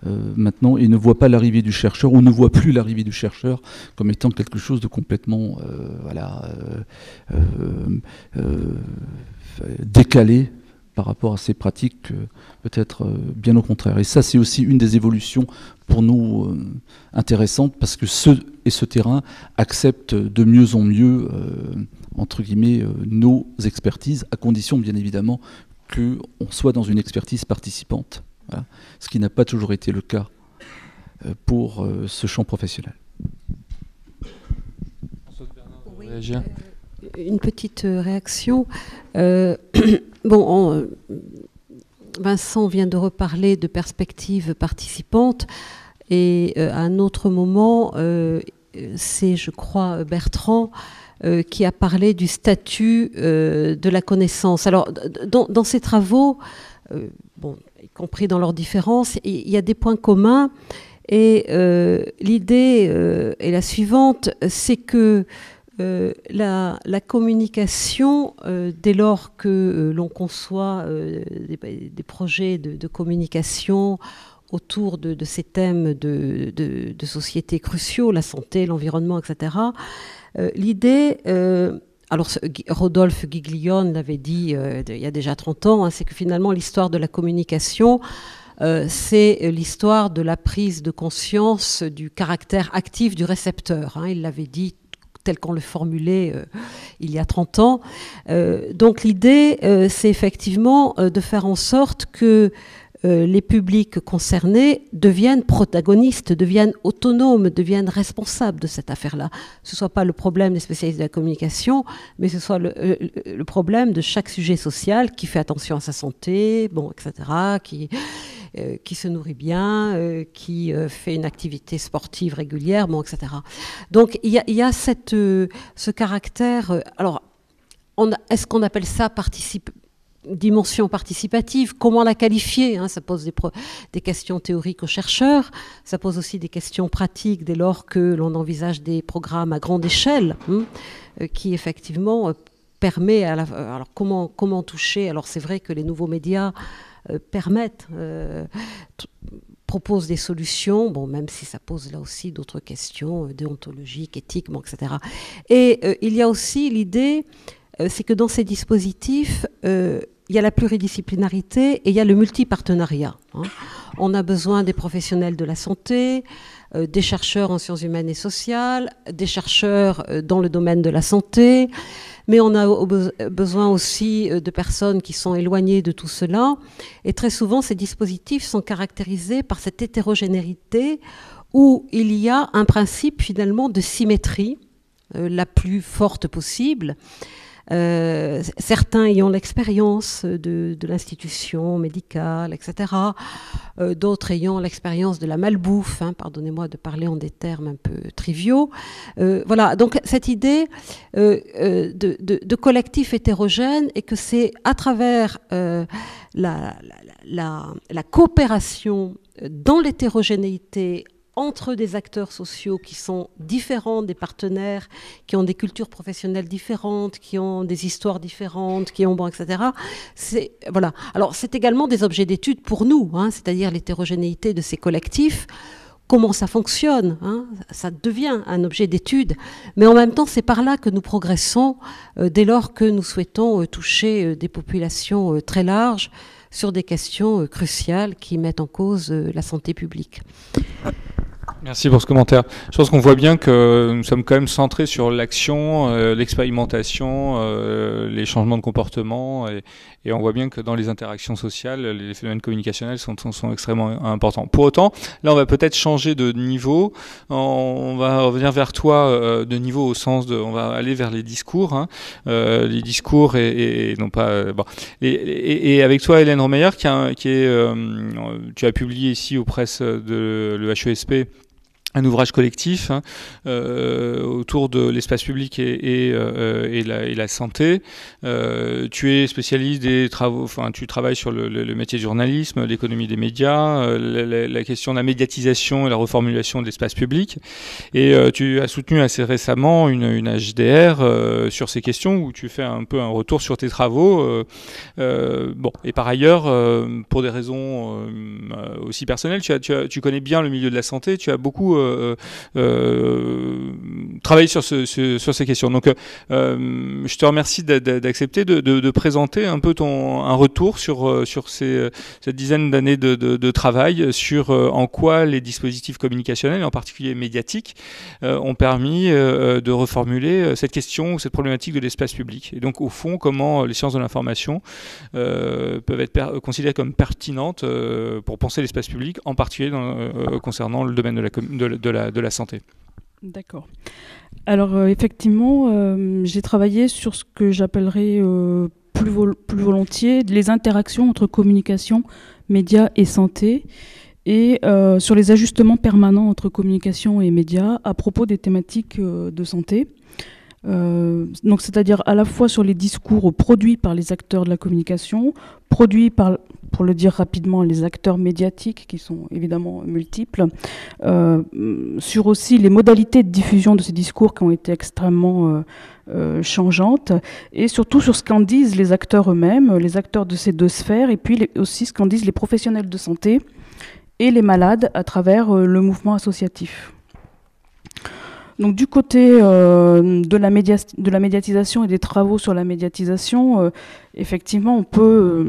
maintenant, et ne voient pas l'arrivée du chercheur, ou ne voient plus l'arrivée du chercheur comme étant quelque chose de complètement décalé par rapport à ces pratiques, peut-être bien au contraire. Et ça, c'est aussi une des évolutions pour nous intéressantes, parce que ce terrain accepte de mieux en mieux, entre guillemets, nos expertises, à condition, bien évidemment, qu'on soit dans une expertise participante. Voilà. Ce qui n'a pas toujours été le cas pour ce champ professionnel. Oui, une petite réaction. Vincent vient de reparler de perspectives participantes, et à un autre moment, c'est, je crois, Bertrand qui a parlé du statut de la connaissance. Alors, dans ces travaux, y compris dans leurs différences, il y a des points communs, et l'idée est la suivante, c'est que la communication, dès lors que l'on conçoit des projets de communication autour de ces thèmes de société cruciaux, la santé, l'environnement, etc., l'idée, alors Rodolphe Giglione l'avait dit il y a déjà 30 ans, hein, c'est que finalement l'histoire de la communication, c'est l'histoire de la prise de conscience du caractère actif du récepteur. Hein, il l'avait dit tel qu'on le formulait il y a 30 ans. Donc l'idée, c'est effectivement de faire en sorte que les publics concernés deviennent protagonistes, deviennent autonomes, deviennent responsables de cette affaire-là. Ce ne soit pas le problème des spécialistes de la communication, mais ce soit le problème de chaque sujet social qui fait attention à sa santé, etc., qui se nourrit bien, qui fait une activité sportive régulière, etc. Donc il y a ce caractère. Alors, est-ce qu'on appelle ça dimension participative? Comment la qualifier, hein? Ça pose des questions théoriques aux chercheurs. Ça pose aussi des questions pratiques dès lors que l'on envisage des programmes à grande échelle, qui effectivement permet alors comment toucher. Alors c'est vrai que les nouveaux médias proposent des solutions, même si ça pose là aussi d'autres questions déontologiques, éthiques, etc. Et il y a aussi l'idée, c'est que dans ces dispositifs, il y a la pluridisciplinarité et il y a le multipartenariat. Hein. On a besoin des professionnels de la santé, des chercheurs en sciences humaines et sociales, des chercheurs dans le domaine de la santé, mais on a besoin aussi de personnes qui sont éloignées de tout cela. Et très souvent, ces dispositifs sont caractérisés par cette hétérogénéité où il y a un principe finalement de symétrie la plus forte possible. Certains ayant l'expérience de l'institution médicale, etc. D'autres ayant l'expérience de la malbouffe, hein, pardonnez-moi de parler en des termes un peu triviaux. Voilà, donc cette idée de collectif hétérogène, et que c'est à travers la coopération dans l'hétérogénéité entre des acteurs sociaux qui sont différents, des partenaires qui ont des cultures professionnelles différentes, qui ont des histoires différentes, qui ont etc. Voilà. Alors c'est également des objets d'étude pour nous, hein, c'est-à-dire l'hétérogénéité de ces collectifs, comment ça fonctionne, hein, ça devient un objet d'étude, mais en même temps c'est par là que nous progressons dès lors que nous souhaitons toucher des populations très larges sur des questions cruciales qui mettent en cause la santé publique. Merci pour ce commentaire. Je pense qu'on voit bien que nous sommes quand même centrés sur l'action, l'expérimentation, les changements de comportement, et on voit bien que dans les interactions sociales, les phénomènes communicationnels sont extrêmement importants. Pour autant, là, on va peut-être changer de niveau. On va revenir vers toi de niveau au sens de, on va aller vers les discours, hein, les discours et non pas bon. Et avec toi, Hélène Romeyer, tu as publié ici aux presses de l'EHESP un ouvrage collectif hein, autour de l'espace public et la santé. Tu es spécialiste des travaux, enfin tu travailles sur le métier de journalisme, l'économie des médias, la question de la médiatisation et la reformulation de l'espace public. Et tu as soutenu assez récemment une HDR sur ces questions où tu fais un peu un retour sur tes travaux. Bon, et par ailleurs, pour des raisons aussi personnelles, tu connais bien le milieu de la santé, tu as beaucoup travailler sur ces questions. Donc, je te remercie d'accepter de présenter un peu un retour sur cette dizaine d'années de travail sur en quoi les dispositifs communicationnels, en particulier médiatiques, ont permis de reformuler cette question ou cette problématique de l'espace public. Et donc, au fond, comment les sciences de l'information peuvent être considérées comme pertinentes pour penser l'espace public, en particulier concernant le domaine de la santé. D'accord. Alors effectivement, j'ai travaillé sur ce que j'appellerais plus volontiers les interactions entre communication, médias et santé, et sur les ajustements permanents entre communication et médias à propos des thématiques de santé. Donc c'est-à-dire à la fois sur les discours produits par les acteurs de la communication, produits par, pour le dire rapidement, les acteurs médiatiques qui sont évidemment multiples, sur aussi les modalités de diffusion de ces discours qui ont été extrêmement changeantes, et surtout sur ce qu'en disent les acteurs eux-mêmes, les acteurs de ces deux sphères, et puis aussi ce qu'en disent les professionnels de santé et les malades à travers le mouvement associatif. Donc du côté de la médiatisation et des travaux sur la médiatisation, effectivement, on peut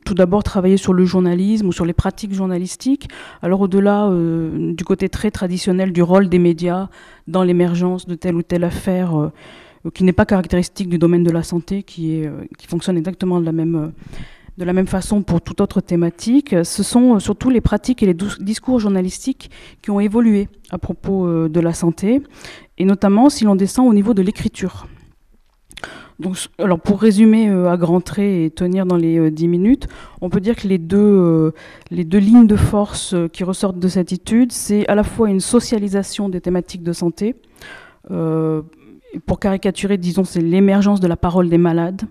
tout d'abord travailler sur le journalisme ou sur les pratiques journalistiques. Alors au-delà du côté très traditionnel du rôle des médias dans l'émergence de telle ou telle affaire qui n'est pas caractéristique du domaine de la santé, qui fonctionne exactement de la même façon pour toute autre thématique, ce sont surtout les pratiques et les discours journalistiques qui ont évolué à propos de la santé, et notamment si l'on descend au niveau de l'écriture. Donc, alors pour résumer à grands traits et tenir dans les 10 minutes, on peut dire que les deux lignes de force qui ressortent de cette étude, c'est à la fois une socialisation des thématiques de santé, pour caricaturer, disons, c'est l'émergence de la parole des malades,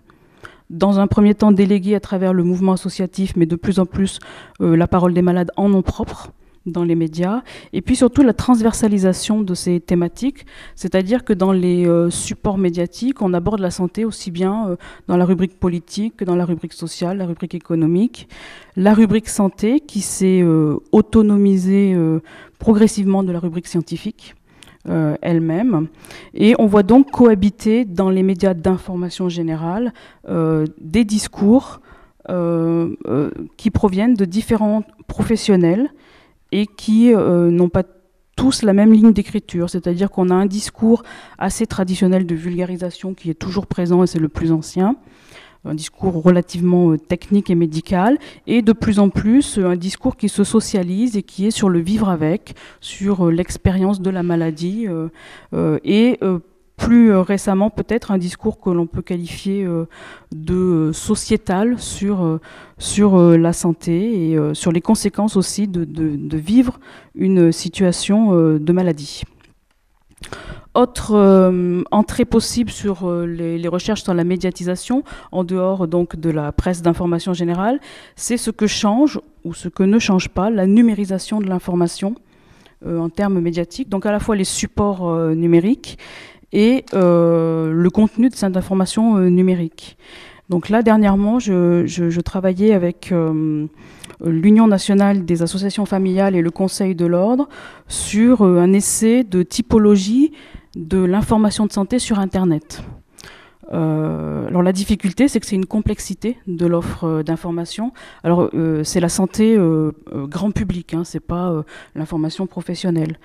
dans un premier temps déléguée à travers le mouvement associatif, mais de plus en plus la parole des malades en nom propre dans les médias, et puis surtout la transversalisation de ces thématiques, c'est-à-dire que dans les supports médiatiques, on aborde la santé aussi bien dans la rubrique politique que dans la rubrique sociale, la rubrique économique, la rubrique santé qui s'est autonomisée progressivement de la rubrique scientifique, elle-même. Et on voit donc cohabiter dans les médias d'information générale des discours qui proviennent de différents professionnels et qui n'ont pas tous la même ligne d'écriture. C'est-à-dire qu'on a un discours assez traditionnel de vulgarisation qui est toujours présent et c'est le plus ancien, un discours relativement technique et médical, et de plus en plus un discours qui se socialise et qui est sur le vivre avec, sur l'expérience de la maladie, et plus récemment peut-être un discours que l'on peut qualifier de sociétal sur la santé et sur les conséquences aussi de vivre une situation de maladie. Autre entrée possible sur les recherches sur la médiatisation, en dehors donc de la presse d'information générale, c'est ce que change ou ce que ne change pas la numérisation de l'information en termes médiatiques, donc à la fois les supports numériques et le contenu de cette information numérique. Donc là, dernièrement, je travaillais avec l'Union nationale des associations familiales et le Conseil de l'ordre sur un essai de typologie de l'information de santé sur Internet. Alors la difficulté, c'est que c'est une complexité de l'offre d'information. Alors c'est la santé grand public, hein, c'est pas l'information professionnelle.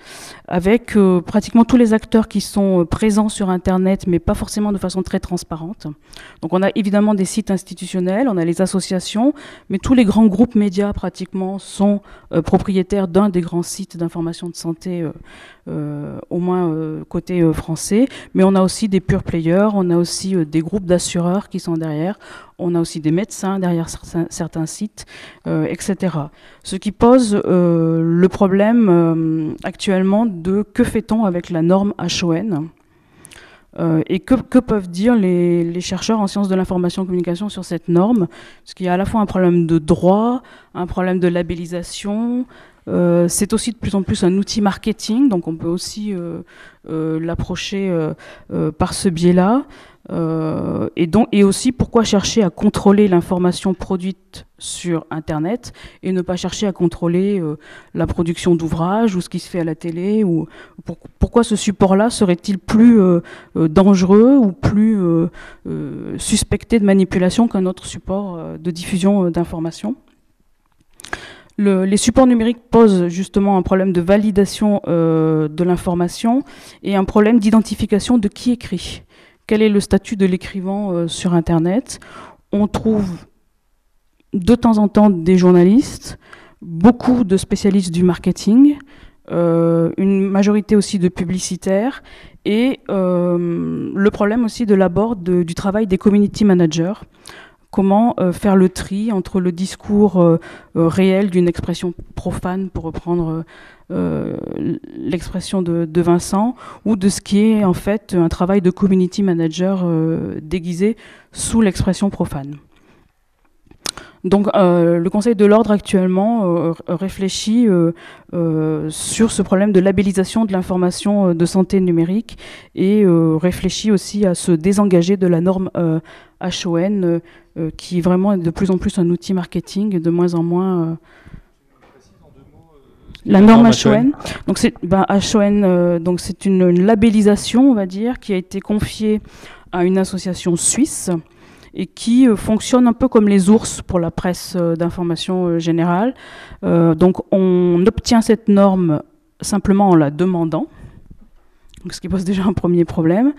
Avec pratiquement tous les acteurs qui sont présents sur Internet, mais pas forcément de façon très transparente. Donc on a évidemment des sites institutionnels, on a les associations, mais tous les grands groupes médias pratiquement sont propriétaires d'un des grands sites d'information de santé, au moins côté français. Mais on a aussi des pure players, on a aussi des groupes d'assureurs qui sont derrière, on a aussi des médecins derrière certains sites, etc. Ce qui pose le problème actuellement de que fait-on avec la norme HON et que peuvent dire les chercheurs en sciences de l'information et communication sur cette norme, parce qu'il y a à la fois un problème de droit, un problème de labellisation. C'est aussi de plus en plus un outil marketing, donc on peut aussi l'approcher par ce biais-là. Et aussi pourquoi chercher à contrôler l'information produite sur Internet et ne pas chercher à contrôler la production d'ouvrages ou ce qui se fait à la télé, ou pourquoi ce support-là serait-il plus dangereux ou plus suspecté de manipulation qu'un autre support de diffusion d'informations. Les supports numériques posent justement un problème de validation de l'information et un problème d'identification de qui écrit. Quel est le statut de l'écrivain sur Internet? On trouve de temps en temps des journalistes, beaucoup de spécialistes du marketing, une majorité aussi de publicitaires, et le problème aussi de l'abord du travail des community managers. Comment faire le tri entre le discours réel d'une expression profane, pour reprendre l'expression de Vincent, ou de ce qui est en fait un travail de community manager déguisé sous l'expression profane. Donc le Conseil de l'ordre actuellement réfléchit sur ce problème de labellisation de l'information de santé numérique et réfléchit aussi à se désengager de la norme HON qui vraiment est de plus en plus un outil marketing et de moins en moins... La norme HON, donc c'est donc c'est une labellisation, on va dire, qui a été confiée à une association suisse et qui fonctionne un peu comme les ours pour la presse d'information générale. Donc on obtient cette norme simplement en la demandant, donc ce qui pose déjà un premier problème.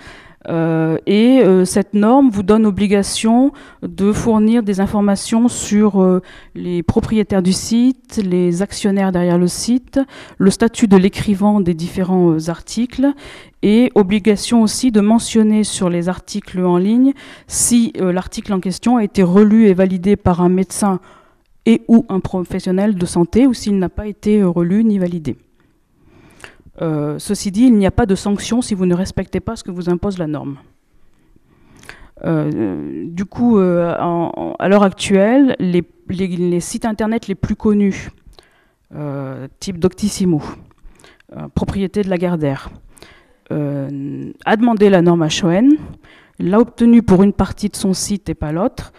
Cette norme vous donne obligation de fournir des informations sur les propriétaires du site, les actionnaires derrière le site, le statut de l'écrivain des différents articles, et obligation aussi de mentionner sur les articles en ligne si l'article en question a été relu et validé par un médecin et ou un professionnel de santé, ou s'il n'a pas été relu ni validé. Ceci dit, il n'y a pas de sanction si vous ne respectez pas ce que vous impose la norme. Du coup, à l'heure actuelle, les sites internet les plus connus, type Doctissimo, propriété de Lagardère, a demandé la norme HON, l'a obtenue pour une partie de son site et pas l'autre,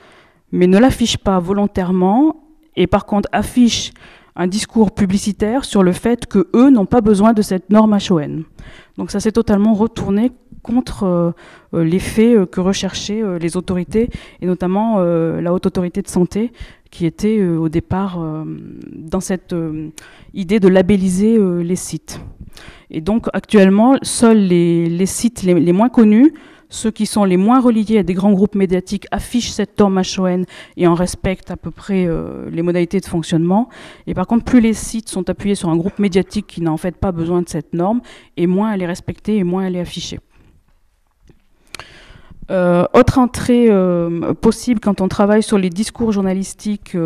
mais ne l'affiche pas volontairement, et par contre affiche un discours publicitaire sur le fait qu'eux n'ont pas besoin de cette norme HON. Donc ça s'est totalement retourné contre les faits que recherchaient les autorités, et notamment la Haute Autorité de Santé, qui était au départ dans cette idée de labelliser les sites. Et donc actuellement, seuls les sites les moins connus, ceux qui sont les moins reliés à des grands groupes médiatiques, affichent cette norme HON et en respectent à peu près les modalités de fonctionnement. Et par contre, plus les sites sont appuyés sur un groupe médiatique qui n'a en fait pas besoin de cette norme, et moins elle est respectée et moins elle est affichée. Autre entrée possible quand on travaille sur les discours journalistiques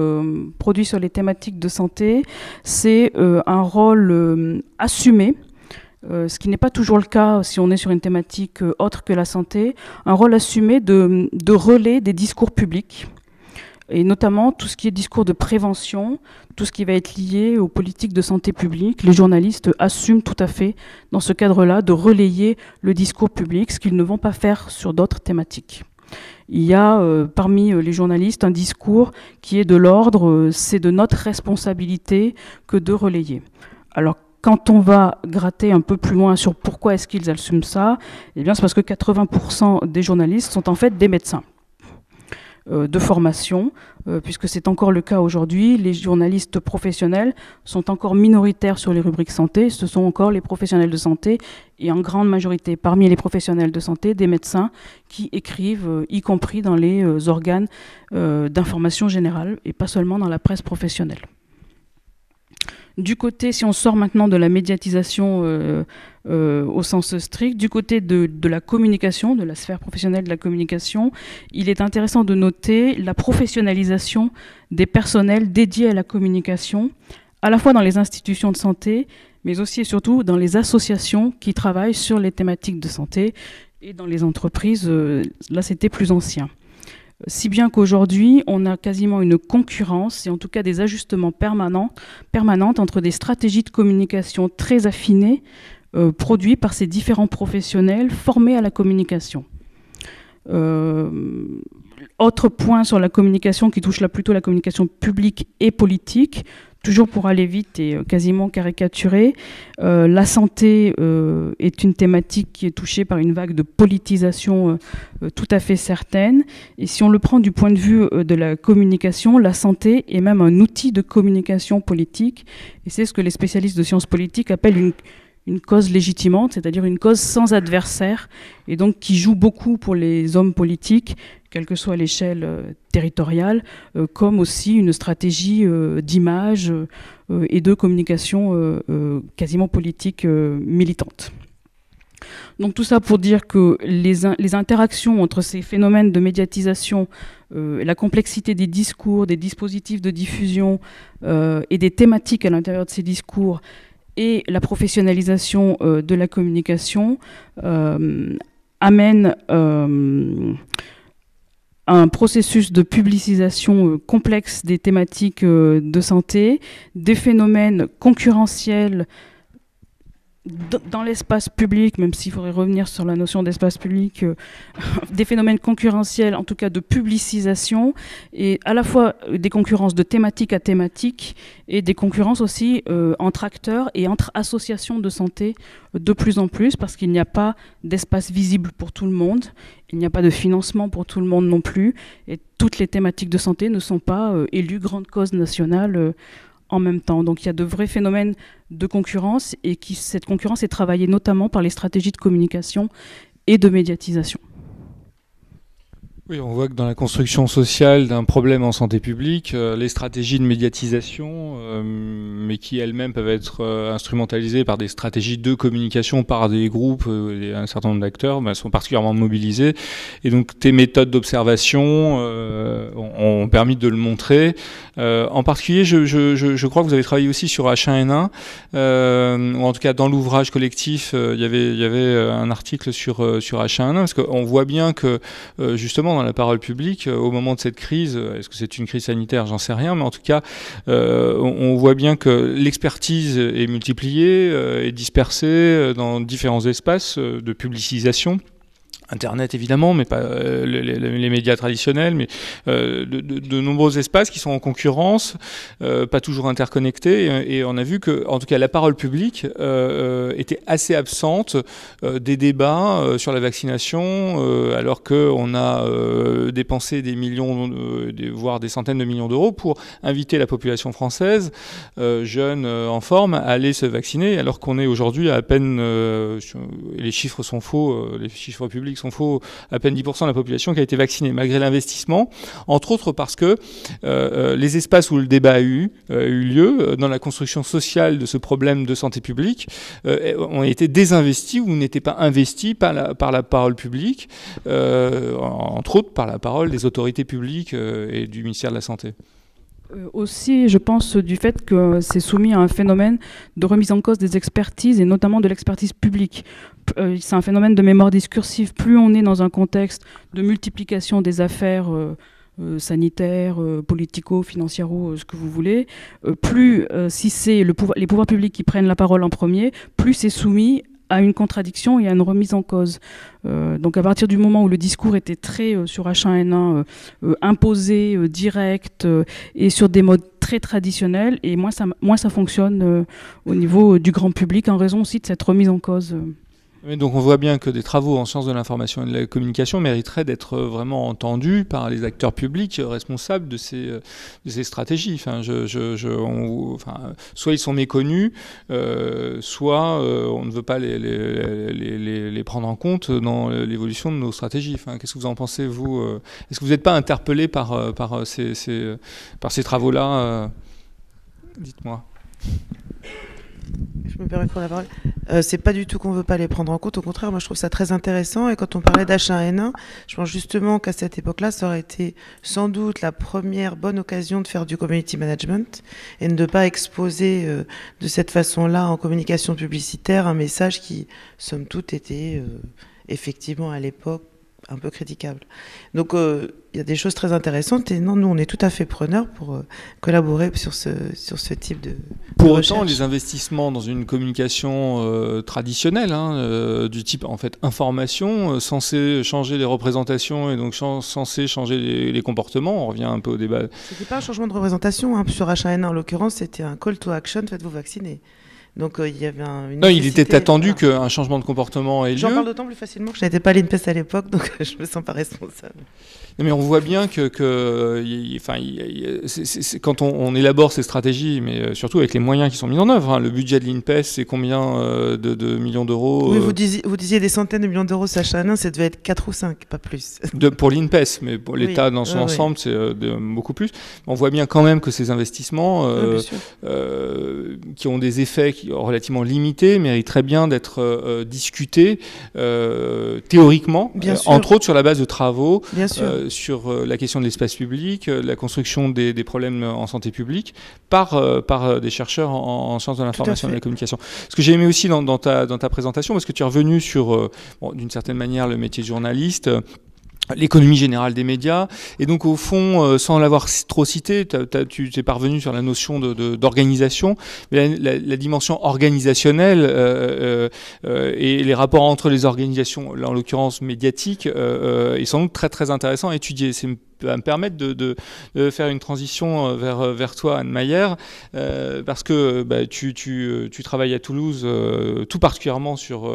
produits sur les thématiques de santé, c'est un rôle assumé, ce qui n'est pas toujours le cas si on est sur une thématique autre que la santé, un rôle assumé de relais des discours publics, et notamment tout ce qui est discours de prévention, tout ce qui va être lié aux politiques de santé publique. Les journalistes assument tout à fait, dans ce cadre-là, de relayer le discours public, ce qu'ils ne vont pas faire sur d'autres thématiques. Il y a parmi les journalistes un discours qui est de l'ordre, c'est de notre responsabilité que de relayer. Alors, quand on va gratter un peu plus loin sur pourquoi est-ce qu'ils assument ça, eh bien c'est parce que 80% des journalistes sont en fait des médecins de formation, puisque c'est encore le cas aujourd'hui. Les journalistes professionnels sont encore minoritaires sur les rubriques santé, ce sont encore les professionnels de santé, et en grande majorité parmi les professionnels de santé, des médecins qui écrivent, y compris dans les organes d'information générale, et pas seulement dans la presse professionnelle. Du côté, si on sort maintenant de la médiatisation au sens strict, du côté de la communication, de la sphère professionnelle de la communication, il est intéressant de noter la professionnalisation des personnels dédiés à la communication, à la fois dans les institutions de santé, mais aussi et surtout dans les associations qui travaillent sur les thématiques de santé et dans les entreprises, là c'était plus ancien. Si bien qu'aujourd'hui, on a quasiment une concurrence, et en tout cas des ajustements permanents entre des stratégies de communication très affinées, produits par ces différents professionnels formés à la communication. Autre point sur la communication qui touche là plutôt la communication publique et politique, toujours pour aller vite et quasiment caricaturé, la santé est une thématique qui est touchée par une vague de politisation tout à fait certaine. Et si on le prend du point de vue de la communication, la santé est même un outil de communication politique. Et c'est ce que les spécialistes de sciences politiques appellent une cause légitimante, c'est-à-dire une cause sans adversaire, et donc qui joue beaucoup pour les hommes politiques, quelle que soit l'échelle territoriale, comme aussi une stratégie d'image et de communication quasiment politique militante. Donc tout ça pour dire que les interactions entre ces phénomènes de médiatisation, la complexité des discours, des dispositifs de diffusion et des thématiques à l'intérieur de ces discours et la professionnalisation de la communication amène un processus de publicisation complexe des thématiques de santé, des phénomènes concurrentiels dans l'espace public, même s'il faudrait revenir sur la notion d'espace public, des phénomènes concurrentiels, en tout cas de publicisation, et à la fois des concurrences de thématique à thématique, et des concurrences aussi entre acteurs et entre associations de santé de plus en plus, parce qu'il n'y a pas d'espace visible pour tout le monde, il n'y a pas de financement pour tout le monde non plus, et toutes les thématiques de santé ne sont pas élues grandes causes nationales en même temps. Donc il y a de vrais phénomènes de concurrence et cette concurrence est travaillée notamment par les stratégies de communication et de médiatisation. Oui, on voit que dans la construction sociale d'un problème en santé publique, les stratégies de médiatisation, mais qui elles-mêmes peuvent être instrumentalisées par des stratégies de communication par des groupes et un certain nombre d'acteurs, sont particulièrement mobilisées. Et donc tes méthodes d'observation ont permis de le montrer. En particulier, je crois que vous avez travaillé aussi sur H1N1, ou en tout cas dans l'ouvrage collectif, il y avait un article sur H1N1, parce qu'on voit bien que justement dans la parole publique, au moment de cette crise, est-ce que c'est une crise sanitaire, j'en sais rien, mais en tout cas, on voit bien que l'expertise est multipliée et dispersée dans différents espaces de publicisation. Internet évidemment, mais pas les médias traditionnels, mais de nombreux espaces qui sont en concurrence, pas toujours interconnectés, et on a vu que, en tout cas, la parole publique était assez absente des débats sur la vaccination, alors qu'on a dépensé des millions, voire des centaines de millions d'euros pour inviter la population française, jeune, en forme, à aller se vacciner, alors qu'on est aujourd'hui à peine, les chiffres sont faux, les chiffres publics sont faux, à peine 10% de la population qui a été vaccinée, malgré l'investissement, entre autres parce que les espaces où le débat a eu lieu, dans la construction sociale de ce problème de santé publique, ont été désinvestis ou n'étaient pas investis par la parole publique, entre autres par la parole des autorités publiques et du ministère de la Santé. Aussi, je pense du fait que c'est soumis à un phénomène de remise en cause des expertises et notamment de l'expertise publique. C'est un phénomène de mémoire discursive. Plus on est dans un contexte de multiplication des affaires sanitaires, politico-financières, ce que vous voulez, plus si c'est les pouvoirs publics qui prennent la parole en premier, plus c'est soumis à une contradiction et à une remise en cause. Donc à partir du moment où le discours était très sur H1N1 imposé, direct et sur des modes très traditionnels, et moins ça fonctionne au niveau du grand public en raison aussi de cette remise en cause. Oui, donc on voit bien que des travaux en sciences de l'information et de la communication mériteraient d'être vraiment entendus par les acteurs publics responsables de ces stratégies. Enfin, soit ils sont méconnus, soit on ne veut pas les prendre en compte dans l'évolution de nos stratégies. Enfin, qu'est-ce que vous en pensez, vous? Est-ce que vous n'êtes pas interpellé par ces travaux-là? Dites-moi. Je me permets de prendre la parole. C'est pas du tout qu'on veut pas les prendre en compte. Au contraire, moi je trouve ça très intéressant. Et quand on parlait d'H1N1, je pense justement qu'à cette époque-là, ça aurait été sans doute la première bonne occasion de faire du community management et de ne pas exposer de cette façon-là en communication publicitaire un message qui, somme toute, était effectivement à l'époque un peu critiquable. Donc il y a des choses très intéressantes et non, nous on est tout à fait preneurs pour collaborer sur ce type de Pour recherche. autant, les investissements dans une communication traditionnelle, du type en fait information, censée changer les représentations et donc censée changer les comportements, on revient un peu au débat. C'était pas un changement de représentation, sur H1N1 en l'occurrence, c'était un call to action, faites-vous vacciner. Donc il y avait une non, il était attendu voilà. qu'un changement de comportement ait lieu. J'en parle d'autant plus facilement que je n'étais pas à l'INPES à l'époque, donc je me sens pas responsable. Non, mais on voit bien que quand on élabore ces stratégies, mais surtout avec les moyens qui sont mis en œuvre, le budget de l'INPES, c'est combien de millions d'euros? Oui, vous disiez des centaines de millions d'euros, ça H1N1, ça devait être 4 ou 5, pas plus. Pour l'INPES, mais pour l'État dans son ensemble, c'est beaucoup plus. On voit bien quand même que ces investissements, qui ont des effets relativement limités, mériteraient bien d'être discutés théoriquement, entre autres sur la base de travaux, sur la question de l'espace public, la construction des problèmes en santé publique, par des chercheurs en sciences de l'information et de la communication. Ce que j'ai aimé aussi dans ta présentation, parce que tu es revenu sur, d'une certaine manière, le métier de journaliste, l'économie générale des médias, et donc au fond, sans l'avoir trop cité, tu t'es parvenu sur la notion d'organisation, mais la dimension organisationnelle et les rapports entre les organisations, là, en l'occurrence médiatiques, est sans doute très très intéressant à étudier. C'est va me permettre de faire une transition vers toi, Anne Mayer, parce que tu travailles à Toulouse tout particulièrement sur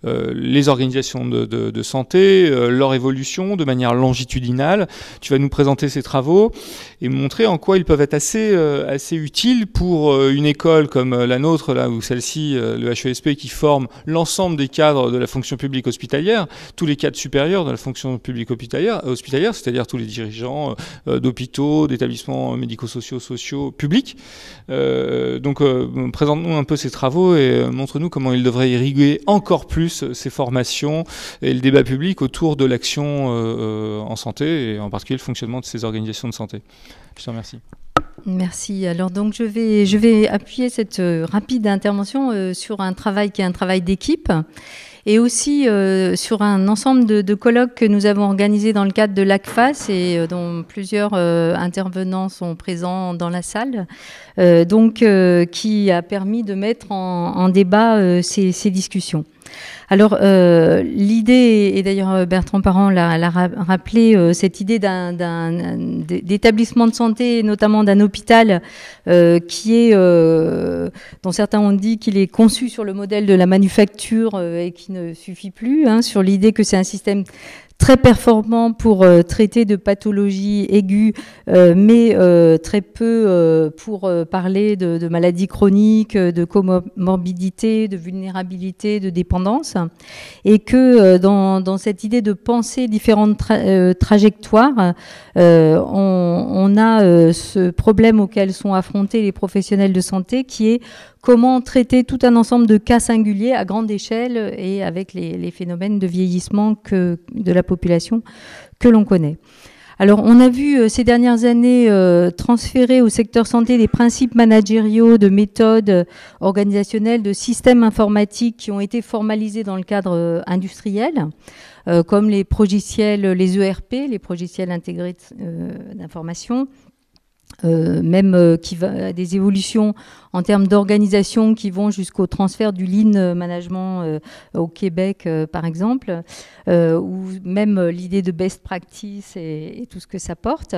les organisations de santé, leur évolution de manière longitudinale. Tu vas nous présenter ces travaux et montrer en quoi ils peuvent être assez utiles pour une école comme la nôtre, là, ou celle-ci, le HESP, qui forme l'ensemble des cadres de la fonction publique hospitalière, tous les cadres supérieurs de la fonction publique hospitalière, c'est-à-dire tous les dirigeants d'hôpitaux, d'établissements médico-sociaux publics. Donc, présente-nous un peu ces travaux et montre-nous comment ils devraient irriguer encore plus ces formations et le débat public autour de l'action en santé et en particulier le fonctionnement de ces organisations de santé. Je te remercie. Merci. Alors donc je vais appuyer cette rapide intervention sur un travail qui est un travail d'équipe et aussi sur un ensemble de colloques que nous avons organisés dans le cadre de l'ACFAS et dont plusieurs intervenants sont présents dans la salle, qui a permis de mettre en débat ces discussions. Alors, l'idée, et d'ailleurs Bertrand Parent l'a rappelé, cette idée d'établissement de santé, notamment d'un hôpital qui est, dont certains ont dit qu'il est conçu sur le modèle de la manufacture et qui ne suffit plus, sur l'idée que c'est un système très performant pour traiter de pathologies aiguës, mais très peu pour parler de maladies chroniques, de comorbidité, de vulnérabilité, de dépendance. Et que dans cette idée de penser différentes trajectoires, on a ce problème auquel sont affrontés les professionnels de santé qui est comment traiter tout un ensemble de cas singuliers à grande échelle et avec les phénomènes de vieillissement de la population que l'on connaît. Alors, on a vu ces dernières années transférer au secteur santé des principes managériaux, de méthodes organisationnelles, de systèmes informatiques qui ont été formalisés dans le cadre industriel, comme les progiciels, les ERP, les progiciels intégrés d'information, même qui va des évolutions en termes d'organisation qui vont jusqu'au transfert du lean management au Québec, par exemple, ou même l'idée de best practice et tout ce que ça porte,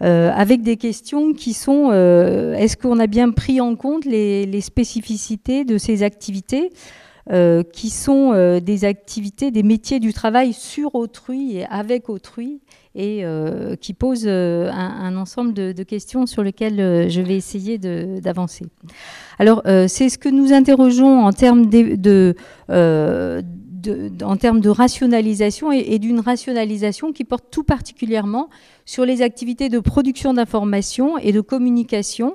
avec des questions qui sont est-ce qu'on a bien pris en compte les spécificités de ces activités qui sont des activités, des métiers du travail sur autrui et avec autrui, et qui pose un ensemble de questions sur lesquelles je vais essayer d'avancer. Alors, c'est ce que nous interrogeons en termes en termes de rationalisation et d'une rationalisation qui porte tout particulièrement sur les activités de production d'informations et de communication.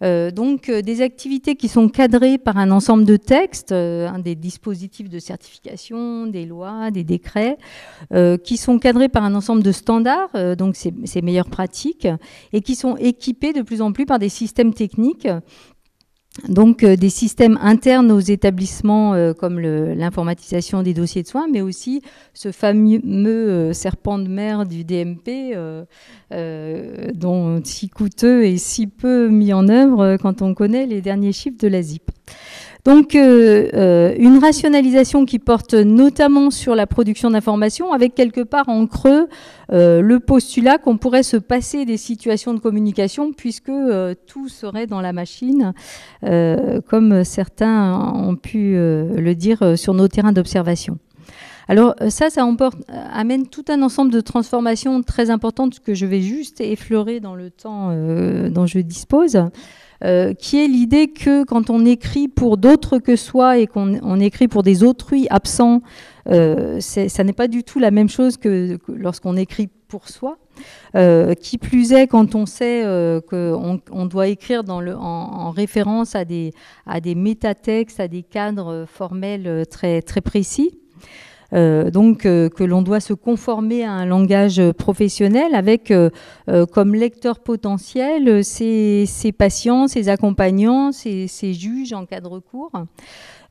Donc des activités qui sont cadrées par un ensemble de textes, des dispositifs de certification, des lois, des décrets, qui sont cadrés par un ensemble de standards, donc ces meilleures pratiques, et qui sont équipés de plus en plus par des systèmes techniques, donc des systèmes internes aux établissements comme l'informatisation des dossiers de soins, mais aussi ce fameux serpent de mer du DMP, dont si coûteux et si peu mis en œuvre quand on connaît les derniers chiffres de la ZIP. Donc une rationalisation qui porte notamment sur la production d'informations, avec quelque part en creux le postulat qu'on pourrait se passer des situations de communication puisque tout serait dans la machine, comme certains ont pu le dire sur nos terrains d'observation. Alors ça amène tout un ensemble de transformations très importantes que je vais juste effleurer dans le temps dont je dispose. Qui est l'idée que quand on écrit pour d'autres que soi et qu'on écrit pour des autrui absents, ça n'est pas du tout la même chose que lorsqu'on écrit pour soi. Qui plus est quand on sait qu'on doit écrire en référence à des métatextes, à des cadres formels très, très précis. Donc que l'on doit se conformer à un langage professionnel avec comme lecteur potentiel ses patients, ses accompagnants, ses juges en cas de recours.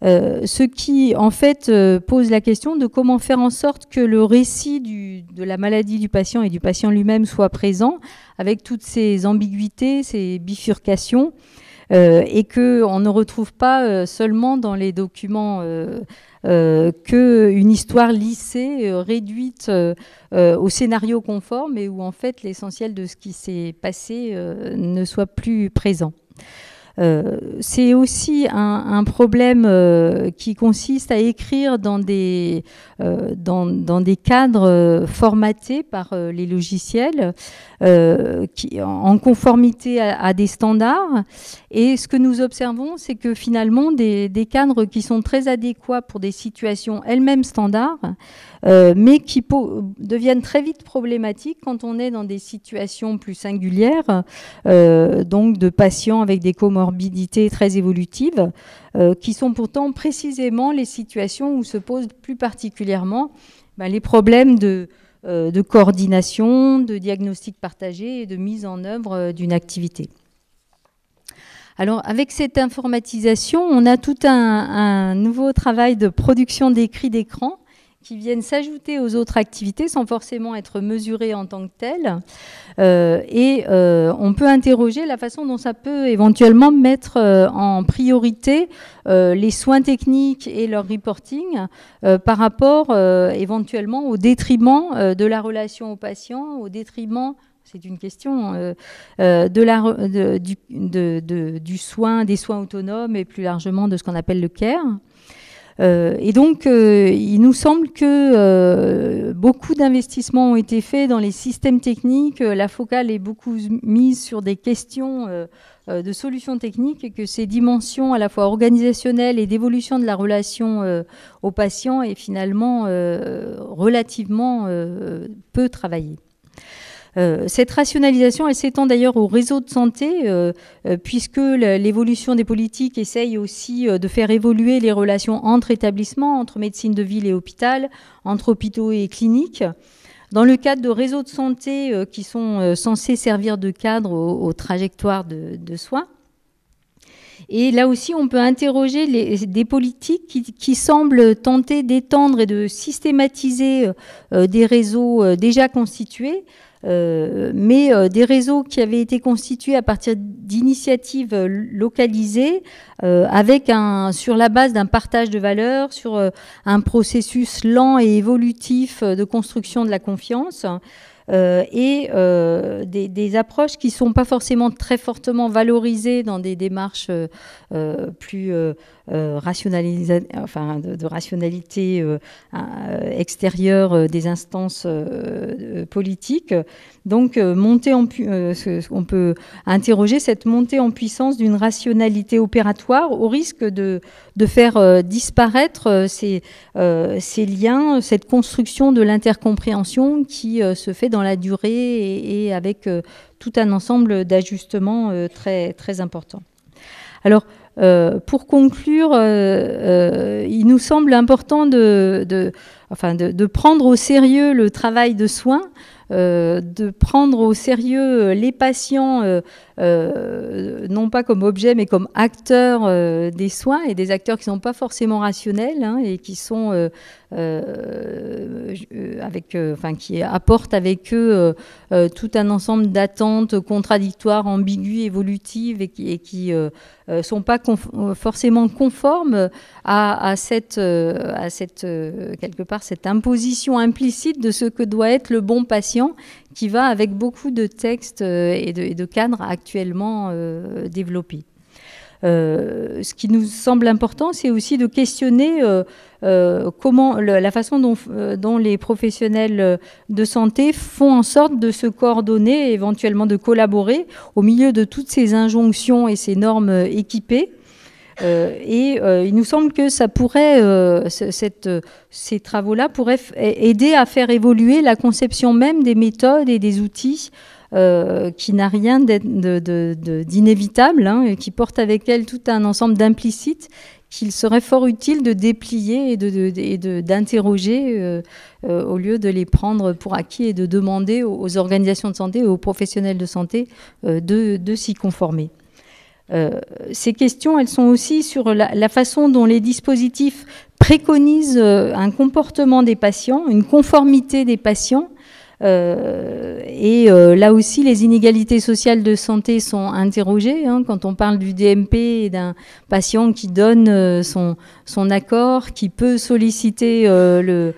Ce qui en fait pose la question de comment faire en sorte que le récit de la maladie du patient et du patient lui-même soit présent avec toutes ces ambiguïtés, ces bifurcations, et qu'on ne retrouve pas seulement dans les documents qu'une histoire lissée, réduite au scénario conforme, et où en fait l'essentiel de ce qui s'est passé ne soit plus présent. C'est aussi un problème qui consiste à écrire dans des cadres formatés par les logiciels en conformité à des standards. Et ce que nous observons, c'est que finalement des cadres qui sont très adéquats pour des situations elles-mêmes standards, mais qui deviennent très vite problématiques quand on est dans des situations plus singulières, donc de patients avec des comorbidités très évolutives, qui sont pourtant précisément les situations où se posent plus particulièrement les problèmes de coordination, de diagnostic partagé et de mise en œuvre d'une activité. Alors, avec cette informatisation, on a tout un nouveau travail de production d'écrits d'écran qui viennent s'ajouter aux autres activités sans forcément être mesurées en tant que telles. On peut interroger la façon dont ça peut éventuellement mettre en priorité les soins techniques et leur reporting par rapport éventuellement au détriment de la relation au patient, au détriment, c'est une question, du soin, des soins autonomes et plus largement de ce qu'on appelle le care. Et donc, il nous semble que beaucoup d'investissements ont été faits dans les systèmes techniques. La focale est beaucoup mise sur des questions de solutions techniques et que ces dimensions à la fois organisationnelles et d'évolution de la relation au patient est finalement relativement peu travaillée. Cette rationalisation, elle s'étend d'ailleurs au réseau de santé, puisque l'évolution des politiques essaye aussi de faire évoluer les relations entre établissements, entre médecine de ville et hôpital, entre hôpitaux et cliniques. Dans le cadre de réseaux de santé qui sont censés servir de cadre aux trajectoires de soins. Et là aussi, on peut interroger des politiques qui semblent tenter d'étendre et de systématiser des réseaux déjà constitués, mais des réseaux qui avaient été constitués à partir d'initiatives localisées, sur la base d'un partage de valeurs, sur un processus lent et évolutif de construction de la confiance, et des approches qui ne sont pas forcément très fortement valorisées dans des démarches plus de rationalité extérieure des instances politiques. Donc, on peut interroger cette montée en puissance d'une rationalité opératoire au risque de faire disparaître ces liens, cette construction de l'intercompréhension qui se fait dans la durée et avec tout un ensemble d'ajustements très, très importants. Alors, pour conclure, il nous semble important de prendre au sérieux le travail de soins, de prendre au sérieux les patients, non pas comme objet, mais comme acteurs des soins, et des acteurs qui ne sont pas forcément rationnels, hein, et qui sont qui apportent avec eux tout un ensemble d'attentes contradictoires, ambiguës, évolutives, et qui sont pas forcément conformes à cette quelque part cette imposition implicite de ce que doit être le bon patient, qui va avec beaucoup de textes et de cadres actuellement développés. Ce qui nous semble important, c'est aussi de questionner la façon dont les professionnels de santé font en sorte de se coordonner, éventuellement de collaborer au milieu de toutes ces injonctions et ces normes équipées. Il nous semble que ça pourrait, ces travaux-là pourraient aider à faire évoluer la conception même des méthodes et des outils, qui n'a rien d'inévitable, hein, qui porte avec elle tout un ensemble d'implicites qu'il serait fort utile de déplier et d'interroger au lieu de les prendre pour acquis et de demander aux organisations de santé et aux professionnels de santé de s'y conformer. Ces questions, elles sont aussi sur la façon dont les dispositifs préconisent un comportement des patients, une conformité des patients. Là aussi, les inégalités sociales de santé sont interrogées, hein, quand on parle du DMP et d'un patient qui donne son accord, qui peut solliciter le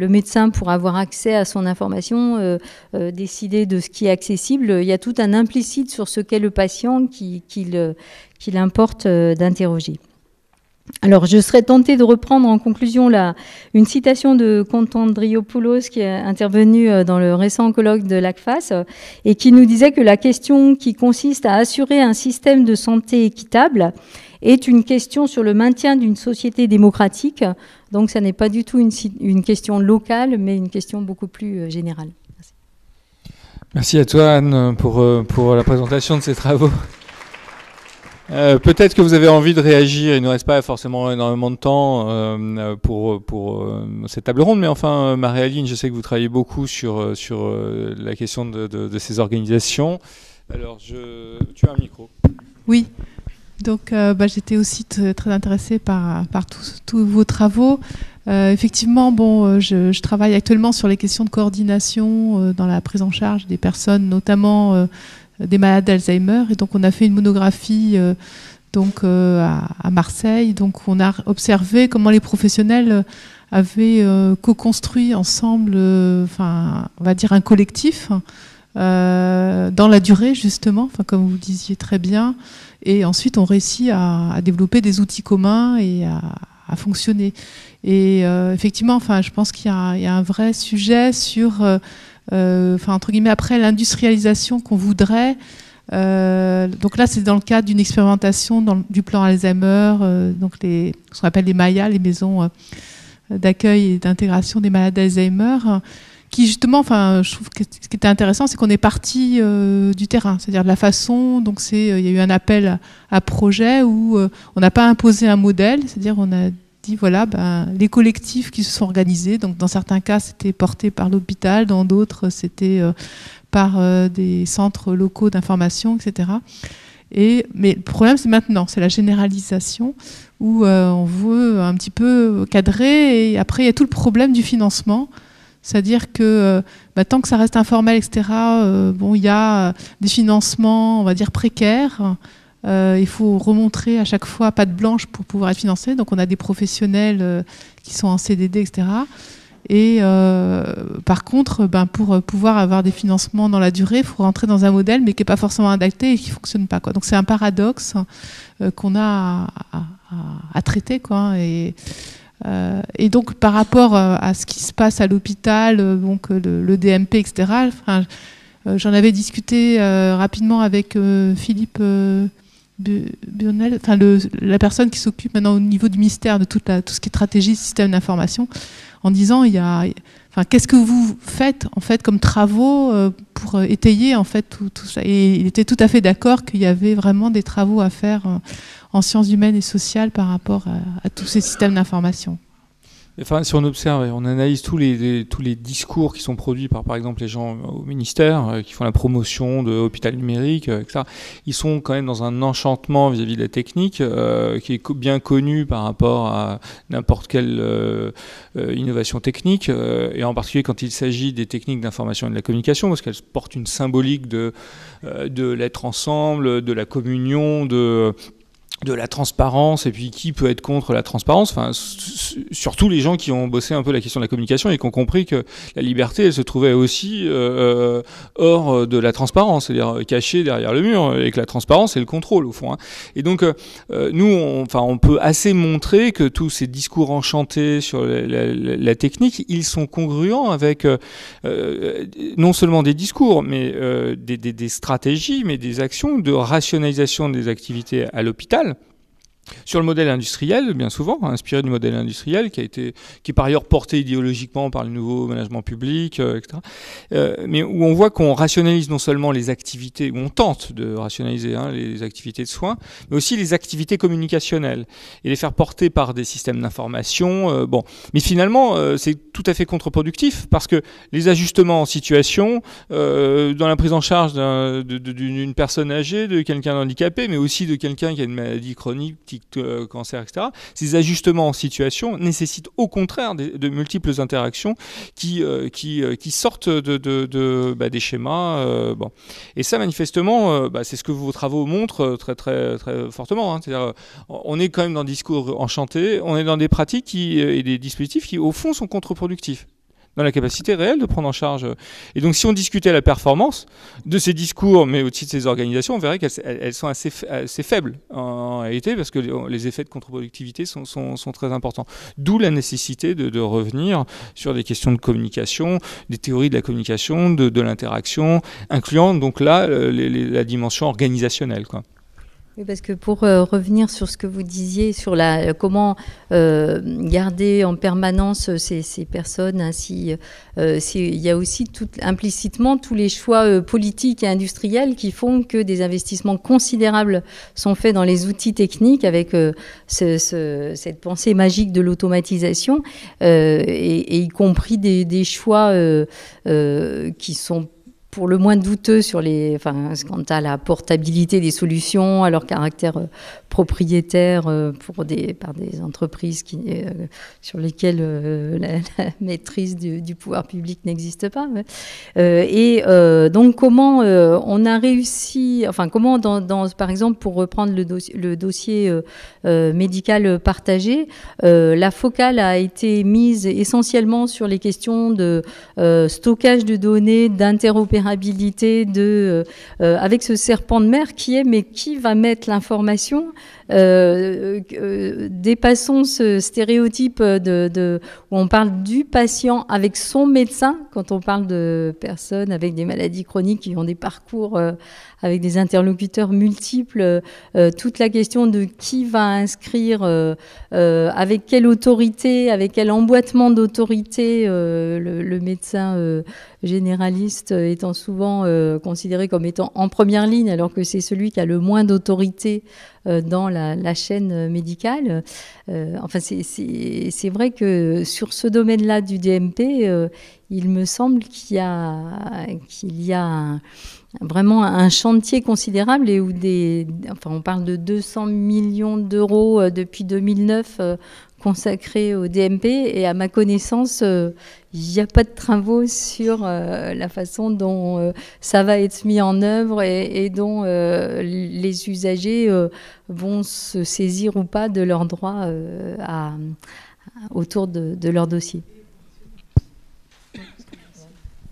médecin pour avoir accès à son information, décider de ce qui est accessible. Il y a tout un implicite sur ce qu'est le patient qu'il importe d'interroger. Alors, je serais tentée de reprendre en conclusion une citation de Konstantriopoulos qui est intervenue dans le récent colloque de l'ACFAS et qui nous disait que la question qui consiste à assurer un système de santé équitable est une question sur le maintien d'une société démocratique. Donc, ça n'est pas du tout une question locale, mais une question beaucoup plus générale. Merci. Merci à toi, Anne, pour la présentation de ces travaux. Peut-être que vous avez envie de réagir, il ne reste pas forcément énormément de temps pour cette table ronde, mais enfin, Marie-Aline, je sais que vous travaillez beaucoup sur la question de ces organisations. Alors, tu as un micro. Oui, donc j'étais aussi très intéressée par tous vos travaux. Effectivement, je travaille actuellement sur les questions de coordination dans la prise en charge des personnes, notamment des malades d'Alzheimer, et donc on a fait une monographie à Marseille. Donc on a observé comment les professionnels avaient co-construit ensemble, on va dire un collectif dans la durée justement, comme vous le disiez très bien, et ensuite on réussit à développer des outils communs et à fonctionner. Et effectivement, je pense qu'il y a un vrai sujet sur entre guillemets, après l'industrialisation qu'on voudrait. Donc là, c'est dans le cadre d'une expérimentation du plan Alzheimer, ce qu'on appelle les MAIA, les maisons d'accueil et d'intégration des malades d'Alzheimer, qui justement, je trouve que ce qui était intéressant, c'est qu'on est parti du terrain, c'est-à-dire de la façon, donc il y a eu un appel à projet où on n'a pas imposé un modèle, c'est-à-dire on a dit voilà, les collectifs qui se sont organisés, donc dans certains cas c'était porté par l'hôpital, dans d'autres c'était par des centres locaux d'information, etc. Mais le problème c'est maintenant, c'est la généralisation où on veut un petit peu cadrer, et après il y a tout le problème du financement. C'est-à-dire que tant que ça reste informel, etc., bon, il y a des financements, on va dire, précaires. Il faut remontrer à chaque fois patte blanche pour pouvoir être financé. Donc on a des professionnels qui sont en CDD, etc. Et par contre, pour pouvoir avoir des financements dans la durée, il faut rentrer dans un modèle, mais qui n'est pas forcément adapté et qui ne fonctionne pas, quoi. Donc c'est un paradoxe qu'on a à traiter, quoi. Et donc par rapport à ce qui se passe à l'hôpital, donc le DMP, etc., j'en avais discuté rapidement avec Philippe Burnel, enfin la personne qui s'occupe maintenant au niveau du ministère de tout ce qui est stratégie, système d'information, en disant qu'est-ce que vous faites en fait comme travaux pour étayer en fait tout ça. Et il était tout à fait d'accord qu'il y avait vraiment des travaux à faire en sciences humaines et sociales par rapport à tous ces systèmes d'information. Enfin, si on observe, on analyse tous les discours qui sont produits par exemple, les gens au ministère qui font la promotion de l'hôpital numérique, etc. Ils sont quand même dans un enchantement vis-à-vis de la technique qui est bien connu par rapport à n'importe quelle innovation technique, et en particulier quand il s'agit des techniques d'information et de la communication, parce qu'elles portent une symbolique de l'être ensemble, de la communion, de la transparence. Et puis qui peut être contre la transparence? Enfin, surtout les gens qui ont bossé un peu la question de la communication et qui ont compris que la liberté, elle se trouvait aussi hors de la transparence, c'est-à-dire cachée derrière le mur, et que la transparence, c'est le contrôle au fond, hein. Et donc nous, on peut assez montrer que tous ces discours enchantés sur la technique, ils sont congruents avec non seulement des discours, mais des stratégies, mais des actions de rationalisation des activités à l'hôpital, sur le modèle industriel, bien souvent, inspiré du modèle industriel, qui est par ailleurs porté idéologiquement par le nouveau management public, etc. Mais où on voit qu'on rationalise non seulement les activités, où on tente de rationaliser les activités de soins, mais aussi les activités communicationnelles, et les faire porter par des systèmes d'information. Mais finalement, c'est tout à fait contre-productif, parce que les ajustements en situation, dans la prise en charge d'une personne âgée, de quelqu'un handicapé, mais aussi de quelqu'un qui a une maladie chronique, cancer, etc. Ces ajustements en situation nécessitent au contraire de multiples interactions qui sortent des schémas. Et ça, manifestement, c'est ce que vos travaux montrent très, très, très fortement, hein. C'est-à-dire, on est quand même dans des discours enchantés, on est dans des pratiques et des dispositifs qui, au fond, sont contre-productifs dans la capacité réelle de prendre en charge. Et donc, si on discutait la performance de ces discours, mais aussi de ces organisations, on verrait qu'elles sont assez faibles en réalité, parce que les effets de contre-productivité sont très importants. D'où la nécessité de revenir sur des questions de communication, des théories de la communication, de l'interaction, incluant donc là la dimension organisationnelle, quoi. Oui, parce que pour revenir sur ce que vous disiez, sur comment garder en permanence ces personnes, ainsi, il y a aussi implicitement tous les choix politiques et industriels qui font que des investissements considérables sont faits dans les outils techniques avec cette pensée magique de l'automatisation, et y compris des choix qui sont pour le moins douteux quant à la portabilité des solutions, à leur caractère propriétaire par des entreprises sur lesquelles la maîtrise du pouvoir public n'existe pas. Donc comment on a réussi, comment par exemple, pour reprendre le dossier médical partagé, la focale a été mise essentiellement sur les questions de stockage de données, d'interopérabilité, avec ce serpent de mer mais qui va mettre l'information. Dépassons ce stéréotype où on parle du patient avec son médecin, quand on parle de personnes avec des maladies chroniques qui ont des parcours avec des interlocuteurs multiples, toute la question de qui va inscrire, avec quelle autorité, avec quel emboîtement d'autorité, le médecin généraliste étant souvent considéré comme étant en première ligne, alors que c'est celui qui a le moins d'autorité dans la chaîne médicale. C'est vrai que sur ce domaine-là du DMP, il me semble qu'il y a vraiment un chantier considérable, et où on parle de 200 millions d'euros depuis 2009 consacrée au DMP et à ma connaissance, il n'y a pas de travaux sur la façon dont ça va être mis en œuvre et dont les usagers vont se saisir ou pas de leurs droits autour de leur dossier.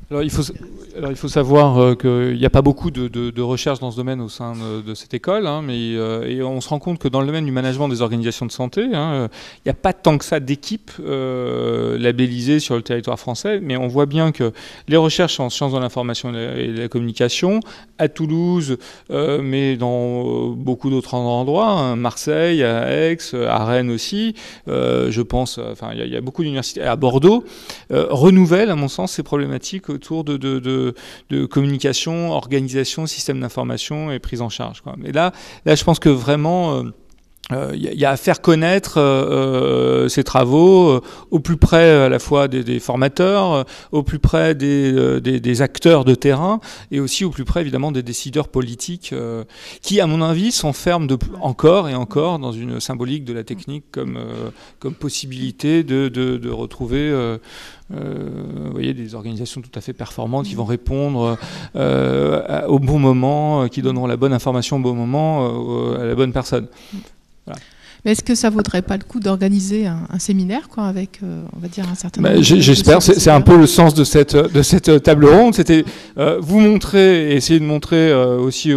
Alors il faut savoir qu'il n'y a pas beaucoup de recherches dans ce domaine au sein de cette école, hein, mais et on se rend compte que dans le domaine du management des organisations de santé, hein, il n'y a pas tant que ça d'équipes labellisées sur le territoire français, mais on voit bien que les recherches en sciences de l'information et de la communication, à Toulouse, mais dans beaucoup d'autres endroits, hein, Marseille, à Aix, à Rennes aussi, je pense, enfin il y a beaucoup d'universités, à Bordeaux, renouvellent à mon sens ces problématiques autour de communication, organisation, système d'information et prise en charge, quoi. Mais là, je pense que vraiment, y a à faire connaître ces travaux au plus près à la fois des formateurs, au plus près des acteurs de terrain et aussi au plus près évidemment des décideurs politiques qui, à mon avis, s'enferment encore et encore dans une symbolique de la technique comme possibilité de retrouver vous voyez, des organisations tout à fait performantes qui vont répondre au bon moment, qui donneront la bonne information au bon moment à la bonne personne. Voilà. Mais est-ce que ça vaudrait pas le coup d'organiser un séminaire, quoi, avec, on va dire, un certain nombre j'espère. C'est un peu le sens de cette table ronde. C'était vous montrer et essayer de montrer aussi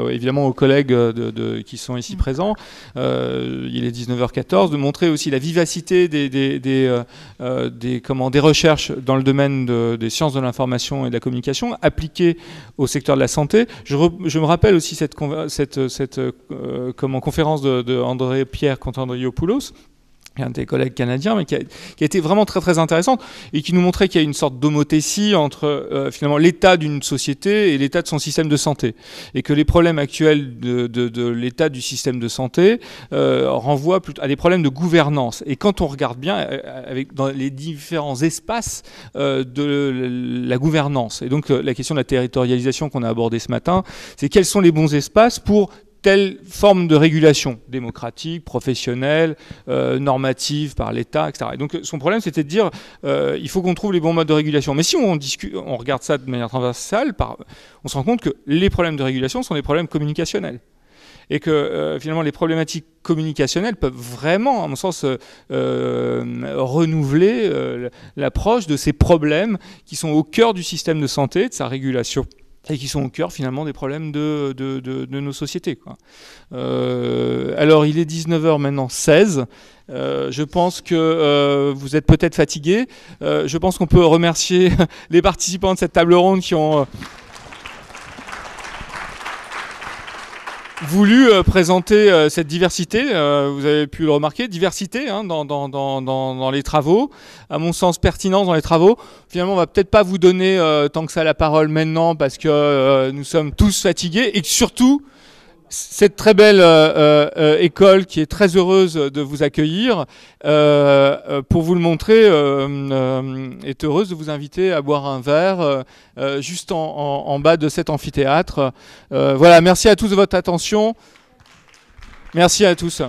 évidemment aux collègues qui sont ici présents. Il est 19h14, de montrer aussi la vivacité des recherches dans le domaine des sciences de l'information et de la communication appliquées au secteur de la santé. Je me rappelle aussi cette conférence de André Pierre Constantopoulos, un des collègues canadiens, mais qui a été vraiment très très intéressante et qui nous montrait qu'il y a une sorte d'homothétie entre finalement l'état d'une société et l'état de son système de santé, et que les problèmes actuels de l'état du système de santé renvoient plutôt à des problèmes de gouvernance. Et quand on regarde bien dans les différents espaces de la gouvernance, et donc la question de la territorialisation qu'on a abordée ce matin, c'est quels sont les bons espaces pour telle forme de régulation démocratique, professionnelle, normative par l'État, etc. Et donc son problème, c'était de dire il faut qu'on trouve les bons modes de régulation. Mais si on regarde ça de manière transversale, on se rend compte que les problèmes de régulation sont des problèmes communicationnels. Et que finalement les problématiques communicationnelles peuvent vraiment, à mon sens, renouveler l'approche de ces problèmes qui sont au cœur du système de santé, de sa régulation, et qui sont au cœur finalement des problèmes de nos sociétés, quoi. Alors il est 19h maintenant 16. Je pense que vous êtes peut-être fatigués. Je pense qu'on peut remercier les participants de cette table ronde qui ont voulu présenter cette diversité, vous avez pu le remarquer, diversité dans les travaux, à mon sens pertinence dans les travaux. Finalement, on va peut-être pas vous donner tant que ça la parole maintenant parce que nous sommes tous fatigués et que surtout, cette très belle école qui est très heureuse de vous accueillir, pour vous le montrer, est heureuse de vous inviter à boire un verre juste en bas de cet amphithéâtre. Voilà, merci à tous de votre attention. Merci à tous.